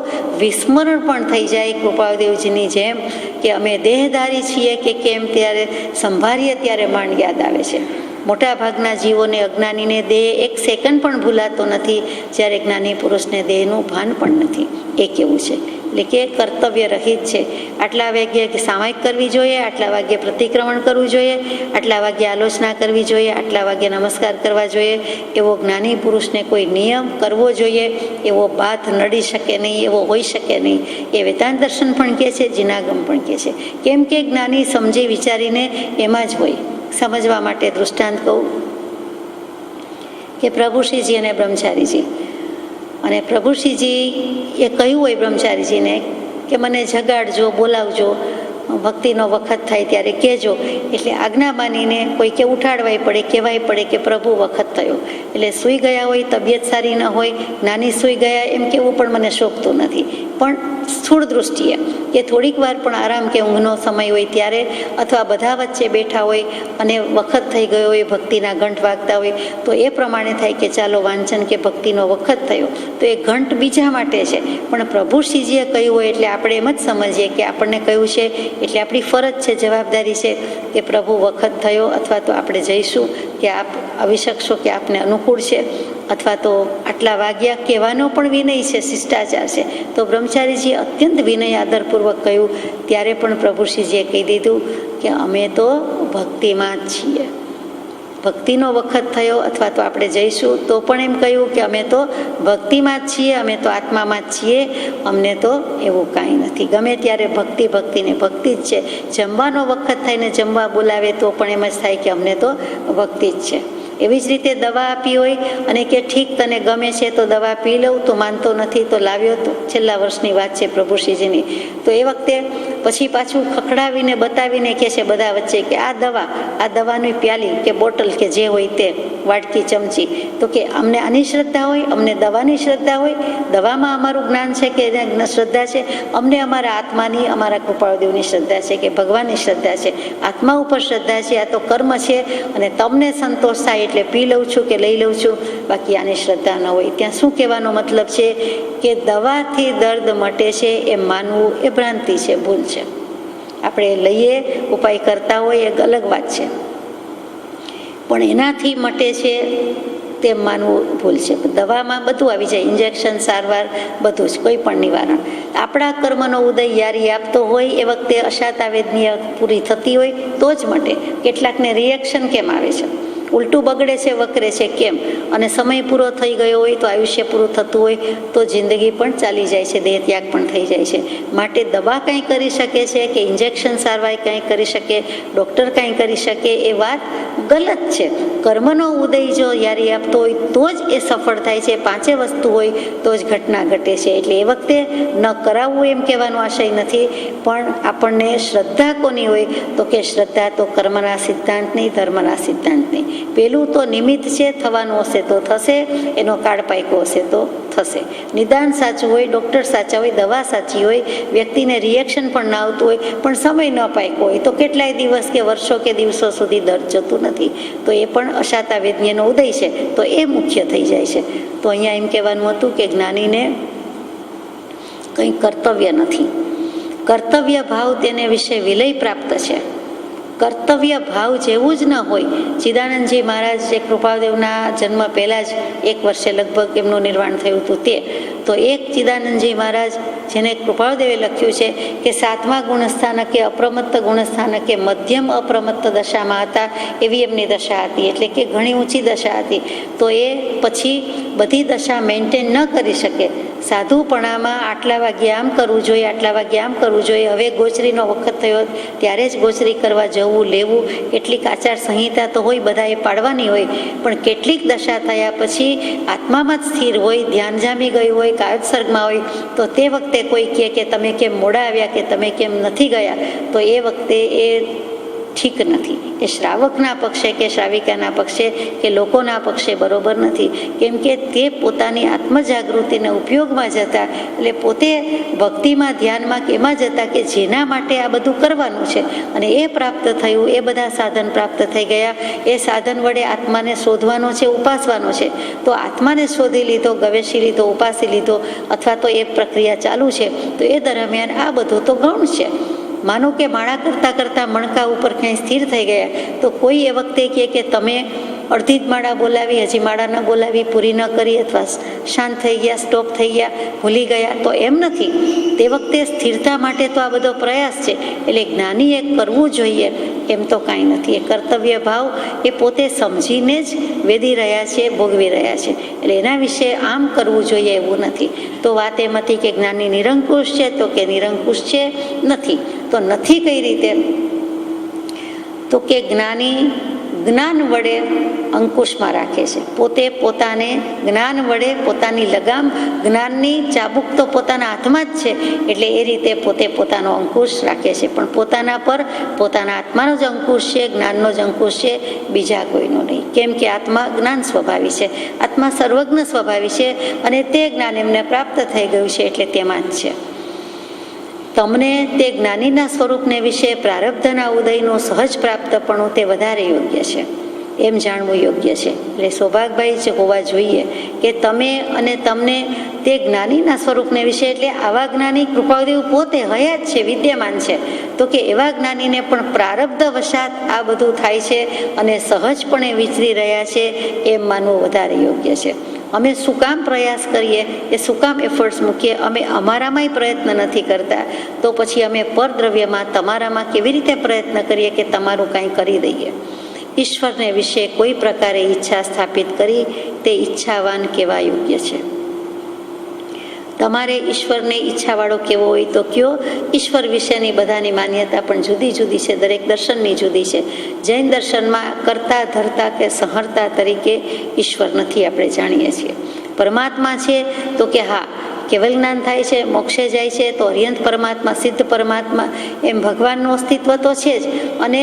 વિસ્મરણ પણ થઈ જાય. કૃપાદેવજીની જેમ કે અમે દેહધારી છીએ કે કેમ, ત્યારે સંભાળીએ ત્યારે માંડ યાદ આવે છે. મોટા ભાગના જીવોને, અજ્ઞાનીને દેહ 1 સેકન્ડ પણ ભૂલાતો નથી, જ્યારે જ્ઞાની પુરુષને દેહનું ભાન પણ નથી. એ કેવું છે? એટલે કે કર્તવ્ય રહિત છે. આટલા વાગ્યે સામાયિક કરવી જોઈએ, આટલા વાગ્યે પ્રતિક્રમણ કરવું જોઈએ, આટલા વાગ્યે આલોચના કરવી જોઈએ, આટલા વાગ્યે નમસ્કાર કરવા જોઈએ, એવો જ્ઞાની પુરુષને કોઈ નિયમ કરવો જોઈએ એવો બાથ નડી શકે નહીં, એવો હોઈ શકે નહીં. એ વેદાંત દર્શન પણ કહે છે, જીનાગમ પણ કહે છે. કેમ કે જ્ઞાની સમજી વિચારીને એમાં જ હોય. સમજવા માટે દૃષ્ટાંત કહું કે પ્રભુશ્રીજી અને બ્રહ્મચારીજી, અને પ્રભુશ્રીજી એ કહ્યું હોય બ્રહ્મચારીજીને કે મને જગાડજો, બોલાવજો, ભક્તિનો વખત થાય ત્યારે કહેજો. એટલે આજ્ઞા માનીને કોઈ કે ઉઠાડવાય પડે, કહેવાય પડે કે પ્રભુ વખત થયો. એટલે સૂઈ ગયા હોય, તબિયત સારી ન હોય, નાની સૂઈ ગયા એમ કેવું પણ મને શોભતું નથી. પણ સ્થૂળ દૃષ્ટિએ કે થોડીક વાર પણ આરામ કે ઊંઘનો સમય હોય ત્યારે, અથવા બધા વચ્ચે બેઠા હોય અને વખત થઈ ગયો હોય, ભક્તિના ઘંટ વાગતા હોય, તો એ પ્રમાણે થાય કે ચાલો વાંચન કે ભક્તિનો વખત થયો, તો એ ઘંટ બીજા માટે છે. પણ પ્રભુશ્રીજીએ કહ્યું હોય એટલે આપણે એમ જ સમજીએ કે આપણને કહ્યું છે એટલે આપણી ફરજ છે, જવાબદારી છે કે પ્રભુ વખત થયો, અથવા તો આપણે જઈશું કે આપ આવી શકશો, કે આપને અનુકૂળ છે, અથવા તો આટલા વાગ્યા કહેવાનો પણ વિનય છે, શિષ્ટાચાર છે. તો બ્રહ્મચારીજી અત્યંત વિનય આદરપૂર્વક કહ્યું ત્યારે પણ પ્રભુશ્રીજીએ કહી દીધું કે અમે તો ભક્તિમાં જ છીએ. ભક્તિનો વખત થયો અથવા તો આપણે જઈશું તો પણ એમ કહ્યું કે અમે તો ભક્તિમાં જ છીએ, અમે તો આત્મામાં જ છીએ, અમને તો એવું કાંઈ નથી. ગમે ત્યારે ભક્તિ, ભક્તિને ભક્તિ જ છે. જમવાનો વખત થઈને જમવા બોલાવે તો પણ એમ જ થાય કે અમને તો ભક્તિ જ છે. એવી જ રીતે દવા આપી હોય અને કે ઠીક તને ગમે છે તો દવા પી લઉં, તો માનતો નથી તો લાવ્યો, તો છેલ્લા વર્ષની વાત છે પ્રભુશ્રીજીની, તો એ વખતે પછી પાછું ખખડાવીને બતાવીને કહે છે બધા વચ્ચે કે આ દવાની પ્યાલી કે બોટલ કે જે હોય તે વાટકી ચમચી, તો કે અમને આની શ્રદ્ધા હોય, અમને દવાની શ્રદ્ધા હોય, દવામાં અમારું જ્ઞાન છે કે એને શ્રદ્ધા છે, અમને અમારા આત્માની, અમારા કૃપાળુદેવની શ્રદ્ધા છે કે ભગવાનની શ્રદ્ધા છે, આત્મા ઉપર શ્રદ્ધા છે, આ તો કર્મ છે અને તમને સંતોષ થાય એટલે પી લઉં છું કે લઈ લઉં છું, બાકી આની શ્રદ્ધા ન હોય. ત્યાં શું કહેવાનો મતલબ છે કે દવાથી દર્દ મટે છે એ માનવું એ ભ્રાંતિ છે, ભૂલ છે. આપણે લઈએ ઉપાય કરતા હોય એ અલગ વાત છે, પણ એનાથી મટે છે તેમ માનવું ભૂલ છે. દવામાં બધું આવી જાય, ઇન્જેક્શન, સારવાર, બધું જ, કોઈ પણ નિવારણ. આપણા કર્મનો ઉદય યારી આપતો હોય એ વખતે અશાતા વેદનીય પૂરી થતી હોય તો જ મટે. કેટલાકને રિએક્શન કેમ આવે છે, ઉલટું બગડે છે, વકરે છે, કેમ? અને સમય પૂરો થઈ ગયો હોય તો આયુષ્ય પૂરું થતું હોય તો જિંદગી પણ ચાલી જાય છે, દેહ ત્યાગ પણ થઈ જાય છે. માટે દવા કંઈ કરી શકે છે કે ઇન્જેક્શન સારવાર કંઈ કરી શકે, ડૉક્ટર કંઈ કરી શકે, એ વાત ગલત છે. કર્મનો ઉદય જો યારી આપતો હોય તો જ એ સફળ થાય છે. પાંચે વસ્તુ હોય તો જ ઘટના ઘટે છે. એટલે એ વખતે ન કરાવવું એમ કહેવાનો આશય નથી, પણ આપણને શ્રદ્ધા કોની હોય તો કે શ્રદ્ધા તો કર્મના સિદ્ધાંતની, ધર્મના સિદ્ધાંતની. પેલું તો નિમિત્ત છે, થવાનું હશે તો થશે, એનો કાળ પાક્યો હશે તો થશે. નિદાન સાચું હોય, ડૉક્ટર સાચા હોય, દવા સાચી હોય, વ્યક્તિને રિએક્શન પણ ના આવતું હોય, પણ સમય ન પાક્યો હોય તો કેટલાય દિવસ કે વર્ષો કે દિવસો સુધી દર્દ જતું નથી, તો એ પણ અશાતા વેદનીયનો ઉદય છે, તો એ મુખ્ય થઈ જાય છે. તો અહીંયા એમ કહેવાનું હતું કે જ્ઞાનીને કંઈ કર્તવ્ય નથી, કર્તવ્ય ભાવ તેને વિશે વિલય પ્રાપ્ત છે. કર્તવ્ય ભાવ જેવું જ ન હોય. ચિદાનંદજી મહારાજ જે કૃપાદેવના જન્મ પહેલાં જ 1 વર્ષે લગભગ એમનું નિર્વાણ થયું હતું, તો એક ચિદાનંદજી મહારાજ જેને કૃપાળદેવે લખ્યું છે કે 7મા ગુણસ્થાનકે અપ્રમત્ત ગુણસ્થાનકે મધ્યમ અપ્રમત્ત દશામાં હતા, એવી એમની દશા હતી, એટલે કે ઘણી ઊંચી દશા હતી. તો એ પછી બધી દશા મેન્ટેન ન કરી શકે. સાધુપણામાં આટલા વાગ્યે આમ કરવું જોઈએ, આટલા વાગ્યે આમ કરવું જોઈએ, હવે ગોચરીનો વખત થયો ત્યારે જ ગોચરી કરવા જવું, લેવું, કેટલીક આચાર સંહિતા તો હોય, બધાએ પાડવાની હોય, પણ કેટલીક દશા થયા પછી આત્મામાં જ સ્થિર હોય, ધ્યાન જામી ગયું હોય, કાયોત્સર્ગમાં હોય, તો તે વખતે કોઈ કહે કે તમે કેમ મોડા આવ્યા કે તમે કેમ નથી ગયા, તો એ વખતે એ ઠીક નથી. એ શ્રાવકના પક્ષે કે શ્રાવિકાના પક્ષે કે લોકોના પક્ષે બરોબર નથી. કેમ કે તે પોતાની આત્મજાગૃતિને ઉપયોગમાં જતા, એટલે પોતે ભક્તિમાં, ધ્યાનમાં કે એમાં જતા કે જેના માટે આ બધું કરવાનું છે, અને એ પ્રાપ્ત થયું, એ બધા સાધન પ્રાપ્ત થઈ ગયા. એ સાધન વડે આત્માને શોધવાનો છે, ઉપાસવાનો છે. તો આત્માને શોધી લીધો, ગવેષી લીધો, ઉપાસી લીધો, અથવા તો એ પ્રક્રિયા ચાલુ છે, તો એ દરમિયાન આ બધું તો ગૌણ છે. માનો કે માળા કરતાં કરતાં મણકા ઉપર ક્યાંય સ્થિર થઈ ગયા, તો કોઈ એ વખતે કહે કે તમે અડધી જ માળા બોલાવી, હજી માળા ન બોલાવી, પૂરી ન કરી, અથવા શાંત થઈ ગયા, સ્ટોપ થઈ ગયા, ભૂલી ગયા, તો એમ નથી. તે વખતે સ્થિરતા માટે તો આ બધો પ્રયાસ છે. એટલે જ્ઞાનીએ કરવું જોઈએ એમ તો કાંઈ નથી. એ કર્તવ્ય ભાવ એ પોતે સમજીને જ વેદી રહ્યા છે, ભોગવી રહ્યા છે. એટલે એના વિશે આમ કરવું જોઈએ એવું નથી. તો વાત એમ હતી કે જ્ઞાની નિરંકુશ છે, તો કે નિરંકુશ છે નથી. તો નથી કઈ રીતે? તો કે જ્ઞાની જ્ઞાન વડે અંકુશમાં રાખે છે. પોતે પોતાને જ્ઞાન વડે પોતાની લગામ, જ્ઞાનની ચાબુક તો પોતાના હાથમાં જ છે, એટલે એ રીતે પોતે પોતાનો અંકુશ રાખે છે. પણ પોતાના પર પોતાના આત્માનો જ અંકુશ છે, જ્ઞાનનો જ અંકુશ છે, બીજા કોઈનો નહીં. કેમ કે આત્મા જ્ઞાન સ્વભાવી છે, આત્મા સર્વજ્ઞ સ્વભાવી છે, અને તે જ્ઞાન એમને પ્રાપ્ત થઈ ગયું છે, એટલે તેમાં જ છે. તમને તે જ્ઞાનીના સ્વરૂપને વિશે પ્રારબ્ધના ઉદયનું સહજ પ્રાપ્તપણું તે વધારે યોગ્ય છે, એમ જાણવું યોગ્ય છે. એટલે સૌભાગભાઈ જ હોવા જોઈએ કે તમે અને તમને તે જ્ઞાનીના સ્વરૂપને વિશે, એટલે આવા જ્ઞાની કૃપાદેવ પોતે હયાત છે, વિદ્યમાન છે, તો કે એવા જ્ઞાનીને પણ પ્રારબ્ધ વશાત આ બધું થાય છે અને સહજપણે વિચરી રહ્યા છે, એમ માનવું વધારે યોગ્ય છે. અમે શું કામ પ્રયાસ કરીએ, એ શું કામ એફર્ટ્સ મૂકીએ, અમે અમારામાંય પ્રયત્ન નથી કરતા, તો પછી અમે પરદ્રવ્યમાં તમારામાં કેવી રીતે પ્રયત્ન કરીએ કે તમારું કાંઈ કરી દઈએ? ઈશ્વરને વિશે કોઈ પ્રકારે ઈચ્છા સ્થાપિત કરી તે ઈચ્છાવાન કેવા યોગ્ય છે? તમારે ઈશ્વરને ઈચ્છાવાળો કેવો હોય તો કયો. ઈશ્વર વિશેની બધાની માન્યતા પણ જુદી જુદી છે, દરેક દર્શનની જુદી છે. જૈન દર્શનમાં કરતા ધરતા કે સંહર્તા તરીકે ઈશ્વર નથી, આપણે જાણીએ છીએ. પરમાત્મા છે તો કે હા, કેવલ જ્ઞાન થાય છે, મોક્ષે જાય છે તો અર્યંત પરમાત્મા, સિદ્ધ પરમાત્મા, એમ ભગવાનનું અસ્તિત્વ તો છે જ. અને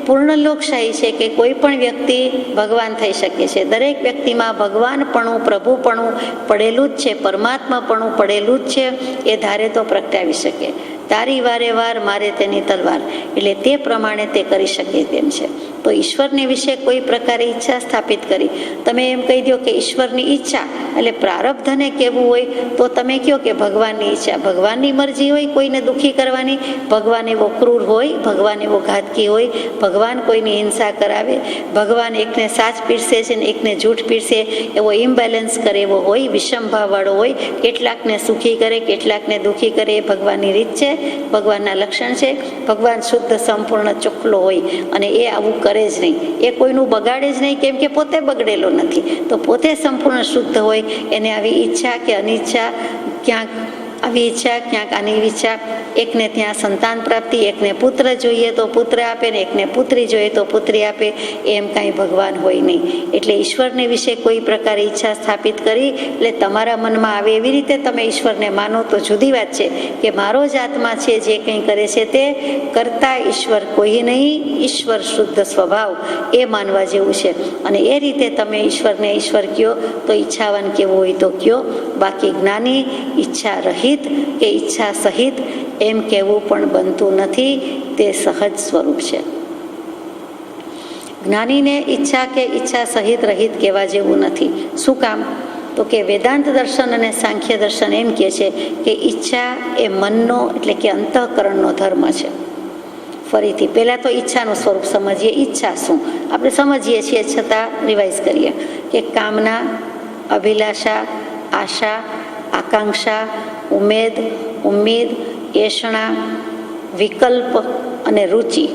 પૂર્ણ લોકશાહી છે કે કોઈ પણ વ્યક્તિ ભગવાન થઈ શકે છે. દરેક વ્યક્તિમાં ભગવાનપણું, પ્રભુપણું પડેલું જ છે, પરમાત્માપણું પડેલું જ છે. એ ધારે તો પ્રગટાવી શકે. તારી વારે વાર મારે તેની તલવાર, એટલે તે પ્રમાણે તે કરી શકે તેમ છે. તો ઈશ્વરને વિશે કોઈ પ્રકારે ઈચ્છા સ્થાપિત કરી. તમે એમ કહી દો કે ઈશ્વરની ઈચ્છા એટલે પ્રારબ્ધને કેવું હોય તો તમે કહો કે ભગવાનની ઈચ્છા, ભગવાનની મરજી હોય કોઈને દુઃખી કરવાની. ભગવાન એવો ક્રૂર હોય, ભગવાન એવો ઘાતકી હોય, ભગવાન કોઈની હિંસા કરાવે, ભગવાન એકને સાચ પીરસે છે ને એકને જૂઠ પીરસે, એવો ઇમ્બેલેન્સ કરે એવો હોય, વિષમ ભાવવાળો હોય, કેટલાકને સુખી કરે કેટલાકને દુઃખી કરે, એ ભગવાનની રીત છે, ભગવાનના લક્ષણ છે. ભગવાન શુદ્ધ સંપૂર્ણ ચોખ્ખલો હોય અને એ આવું કરે જ નહીં, એ કોઈનું બગાડે જ નહીં, કેમ કે પોતે બગડેલો નથી. તો પોતે સંપૂર્ણ શુદ્ધ હોય, એને આવી ઈચ્છા કે અનિચ્છા, ક્યાંક આવી ઈચ્છા ક્યાંક આની ઈચ્છા, એકને ત્યાં સંતાન પ્રાપ્તિ, એકને પુત્ર જોઈએ તો પુત્ર આપે ને એકને પુત્રી જોઈએ તો પુત્રી આપે, એમ કાંઈ ભગવાન હોય નહીં. એટલે ઈશ્વરને વિશે કોઈ પ્રકારે ઈચ્છા સ્થાપિત કરી એટલે તમારા મનમાં આવે એવી રીતે તમે ઈશ્વરને માનો તો જુદી વાત છે કે મારો જ આત્મા છે જે કંઈ કરે છે તે કરતા ઈશ્વર કોઈ નહીં, ઈશ્વર શુદ્ધ સ્વભાવ, એ માનવા જેવું છે. અને એ રીતે તમે ઈશ્વરને ઈશ્વર કયો તો ઈચ્છાવાન કેવું હોય તો કયો. બાકી જ્ઞાની ઈચ્છા રહી કે ઈચ્છા સહિત એમ કહેવું પણ બનતું નથી, તે સહજ સ્વરૂપ છે. જ્ઞાનીને ઈચ્છા કે ઈચ્છા સહિત રહિત કહેવા જેવું નથી. શું કામ? તો કે વેદાંત દર્શન અને સાંખ્ય દર્શન એમ કહે છે કે ઈચ્છા એ મનનો એટલે કે અંતઃકરણનો ધર્મ છે. ફરીથી પહેલાં તો ઈચ્છાનું સ્વરૂપ સમજીએ. ઈચ્છા શું આપણે સમજીએ છીએ, છતાં રિવાઇઝ કરીએ કે કામના, અભિલાષા, આશા, આકાંક્ષા, ઉમ્મીદ, એષણા, વિકલ્પ અને રુચિ.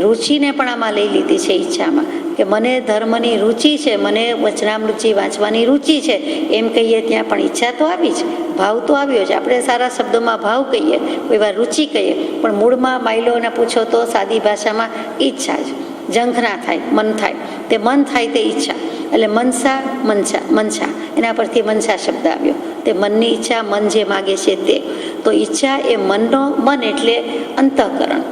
રુચિને પણ આમાં લઈ લીધી છે ઈચ્છામાં, કે મને ધર્મની રુચિ છે, મને વચનામૃતિ વાંચવાની રુચિ છે, એમ કહીએ ત્યાં પણ ઈચ્છા તો આવી જ, ભાવ તો આવ્યો જ. આપણે સારા શબ્દોમાં ભાવ કહીએ, કોઈ વાર રુચિ કહીએ, પણ મૂળમાં માયલોને પૂછો તો સાદી ભાષામાં ઈચ્છા જ. ઝંખના થાય, મન થાય, તે મન થાય તે ઈચ્છા. એટલે મનસા એના પરથી મનસા શબ્દ આવ્યો. તે મનની ઈચ્છા, મન જે માગે છે તે. તો ઈચ્છા એ મન એટલે અંતઃકરણ,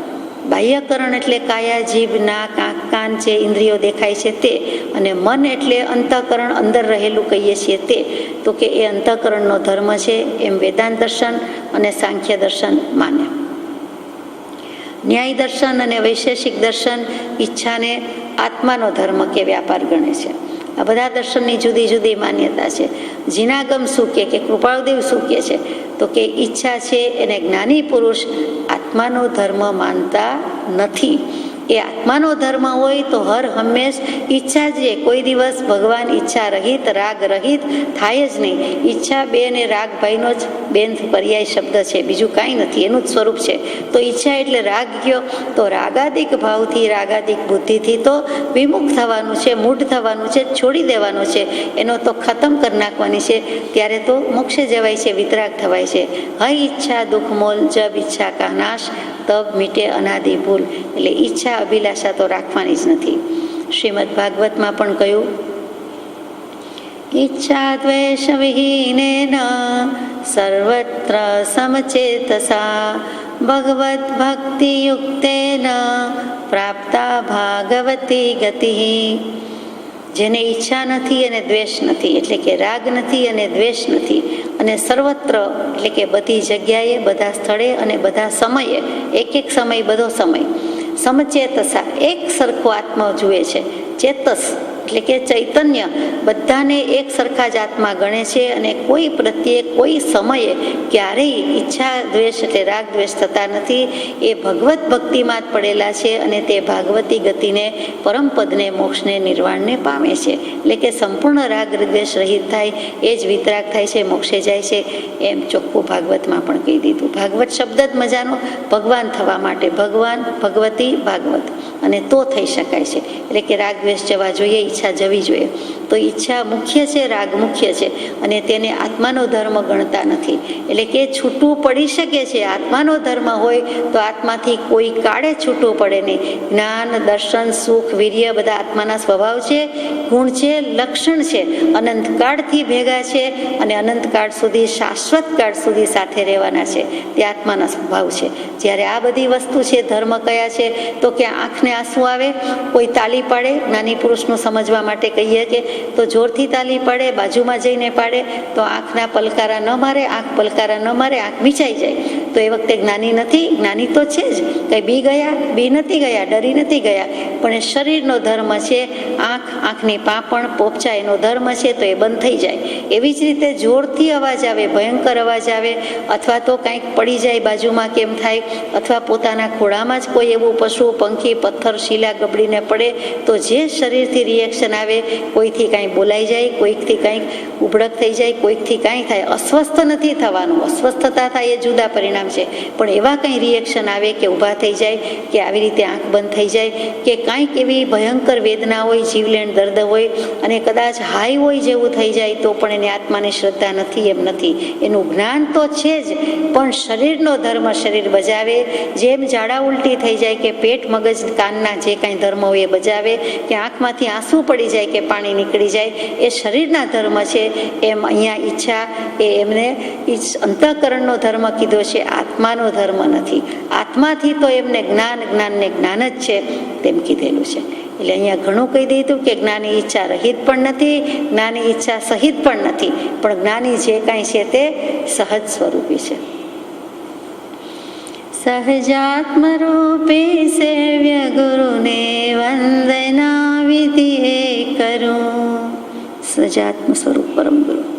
બાહ્યકરણ એટલે કાયા, જીભ, નાક, આંખ, કાન છે, ઇન્દ્રિયો દેખાય છે તે. અને મન એટલે અંતઃકરણ, અંદર રહેલું કહીએ છીએ તે. તો કે એ અંતઃકરણનો ધર્મ છે, એમ વેદાંત દર્શન અને સાંખ્ય દર્શન માને. ન્યાય દર્શન અને વૈશેષિક દર્શન ઈચ્છાને આત્માનો ધર્મ કે વ્યાપાર ગણે છે. આ બધા દર્શનની જુદી જુદી માન્યતા છે. જીનાગમ શું કે કૃપાળદેવ શું કહે છે તો કે ઈચ્છા છે એને જ્ઞાની પુરુષ આત્માનો ધર્મ માનતા નથી. એ આત્માનો ધર્મ હોય તો હર હંમેશ ઈચ્છા જ, કોઈ દિવસ ભગવાન ઈચ્છા રહિત, રાગ રહિત થાય જ નહીં. ઈચ્છા બે ને રાગ ભાઈનો જ બેન પર્યાય શબ્દ છે, બીજું કાંઈ નથી, એનું જ સ્વરૂપ છે. તો ઈચ્છા એટલે રાગ ગયો તો રાગાદિક ભાવથી, રાગાદિક બુદ્ધિથી તો વિમુખ થવાનું છે, મૂઢ થવાનું છે, છોડી દેવાનું છે, એનો તો ખતમ કરી નાખવાની છે. ત્યારે તો મોક્ષે જવાય છે, વિતરાગ થવાય છે. હૈ ઈચ્છા દુઃખ મોલ, જબ ઈચ્છા કા નાશ, તબ મીટે અનાદિ ભૂલ. એટલે ઈચ્છા અભિલાષા તો રાખવાની જ નથી. શ્રીમદ ભાગવતમાં પણ કહ્યું, ઈચ્છા દ્વેષ વિહીનેન સર્વત્ર સમચેતસા ભગવત ભક્તિ યુક્તેન પ્રાપ્તા ભાગવતી ગતિ. જેને ઈચ્છા નથી અને દ્વેષ નથી, એટલે કે રાગ નથી અને દ્વેષ નથી, અને સર્વત્ર એટલે કે બધી જગ્યાએ, બધા સ્થળે અને બધા સમયે, એક એક સમય, બધો સમય, સમચેતસા એક સરખો આત્મા જુએ છે. ચેતસ એટલે કે ચૈતન્ય બધાને એક સરખા જ આત્મા ગણે છે, અને કોઈ પ્રત્યે કોઈ સમયે ક્યારેય ઈચ્છા દ્વેષ એટલે રાગ દ્વેષ થતા નથી. એ ભગવત ભક્તિમાં જ પડેલા છે, અને તે ભાગવતી ગતિને, પરમપદને, મોક્ષને, નિર્વાણને પામે છે. એટલે કે સંપૂર્ણ રાગ દ્વેષ રહિત થાય, એ જ વિતરાગ થાય છે, મોક્ષે જાય છે, એમ ચોખ્ખું ભાગવતમાં પણ કહી દીધું. ભાગવત શબ્દ જ મજાનો, ભગવાન થવા માટે, ભગવાન, ભગવતી, ભાગવત અને તો થઈ શકાય છે. એટલે કે રાગ દ્વેષ જવા જોઈએ, ઈચ્છા જવી જોઈએ. તો ઈચ્છા મુખ્ય છે, રાગ મુખ્ય છે, અને તેને આત્માનો ધર્મ ગણતા નથી. એટલે કે છૂટું પડી શકે છે. આત્માનો ધર્મ હોય તો આત્માથી કોઈ કાળે છૂટું પડે નહીં. જ્ઞાન, દર્શન, સુખ, વીર્ય બધા આત્માના સ્વભાવ છે, ગુણ છે, લક્ષણ છે, અનંતકાળથી ભેગા છે અને અનંતકાળ સુધી, શાશ્વત કાળ સુધી સાથે રહેવાના છે. તે આત્માના સ્વભાવ છે. જ્યારે આ બધી વસ્તુ છે, ધર્મ કયા છે? તો કે આંખને આંસુ આવે, કોઈ તાલી પાડે, જ્ઞાની પુરુષનું સમજવા માટે કહીએ કે તો જોરથી તાલી પાડે, બાજુમાં જઈને પાડે તો આંખના પલકારા ન મારે, આંખ પલકારા ન મારે, આંખ મીચાઈ જાય. તો એ વખતે જ્ઞાની નથી. જ્ઞાની તો છે જ, કંઈ બી નથી ગયા, ડરી નથી ગયા, પણ એ શરીરનો ધર્મ છે. આંખની પાંપણ, પોપચા એનો ધર્મ છે, તો એ બંધ થઈ જાય. એવી જ રીતે જોરથી અવાજ આવે, ભયંકર અવાજ આવે, અથવા તો કંઈક પડી જાય બાજુમાં કેમ થાય, અથવા પોતાના ખોળામાં જ કોઈ એવું પશુ, પંખી, પથ્થર, શીલા ગબડીને પડે તો જે શરીરથી રિએક્શન આવે, કોઈથી કાંઈ બોલાઈ જાય, કોઈકથી કાંઈક ઉભડક થઈ જાય, કોઈકથી કાંઈ થાય. અસ્વસ્થ નથી થવાનું, અસ્વસ્થતા થાય એ જુદા પરિણામ છે, પણ એવા કંઈ રિએક્શન આવે કે ઊભા થઈ જાય, કે આવી રીતે આંખ બંધ થઈ જાય, કે કાંઈક એવી ભયંકર વેદના હોય, જીવલેણ દર્દ હોય, અને કદાચ હાઈ હોય જેવું થઈ જાય તો પણ એને આત્માની શ્રદ્ધા નથી એમ નથી. એનું જ્ઞાન તો છે જ, પણ શરીરનો ધર્મ શરીર બજાવે. જેમ ઝાડા ઉલટી થઈ જાય કે પેટ, મગજ, કાનના જે કાંઈ ધર્મ હોય એ બજાવે, કે આંખમાંથી આંસુ પડી જાય કે પાણી નીકળી જાય, એ શરીરના ધર્મ છે. એમ અહીંયા ઈચ્છા એ એમને અંતઃકરણનો ધર્મ કીધો છે, આત્માનો ધર્મ નથી. આત્માથી તો એમને જ્ઞાનને જ્ઞાન જ છે તેમ કીધેલું છે. એટલે અહીંયા ઘણું કહી દીધું કે જ્ઞાની ઈચ્છા રહિત પણ નથી, જ્ઞાની ઈચ્છા સહિત પણ નથી, પણ જ્ઞાની જે કાંઈ છે તે સહજ સ્વરૂપી છે. સહજાત્મ રૂપે સેવ્ય ગુરુને વંદના વિધિ કરું. સહજાત્મ સ્વરૂપ પરમ ગુરુ.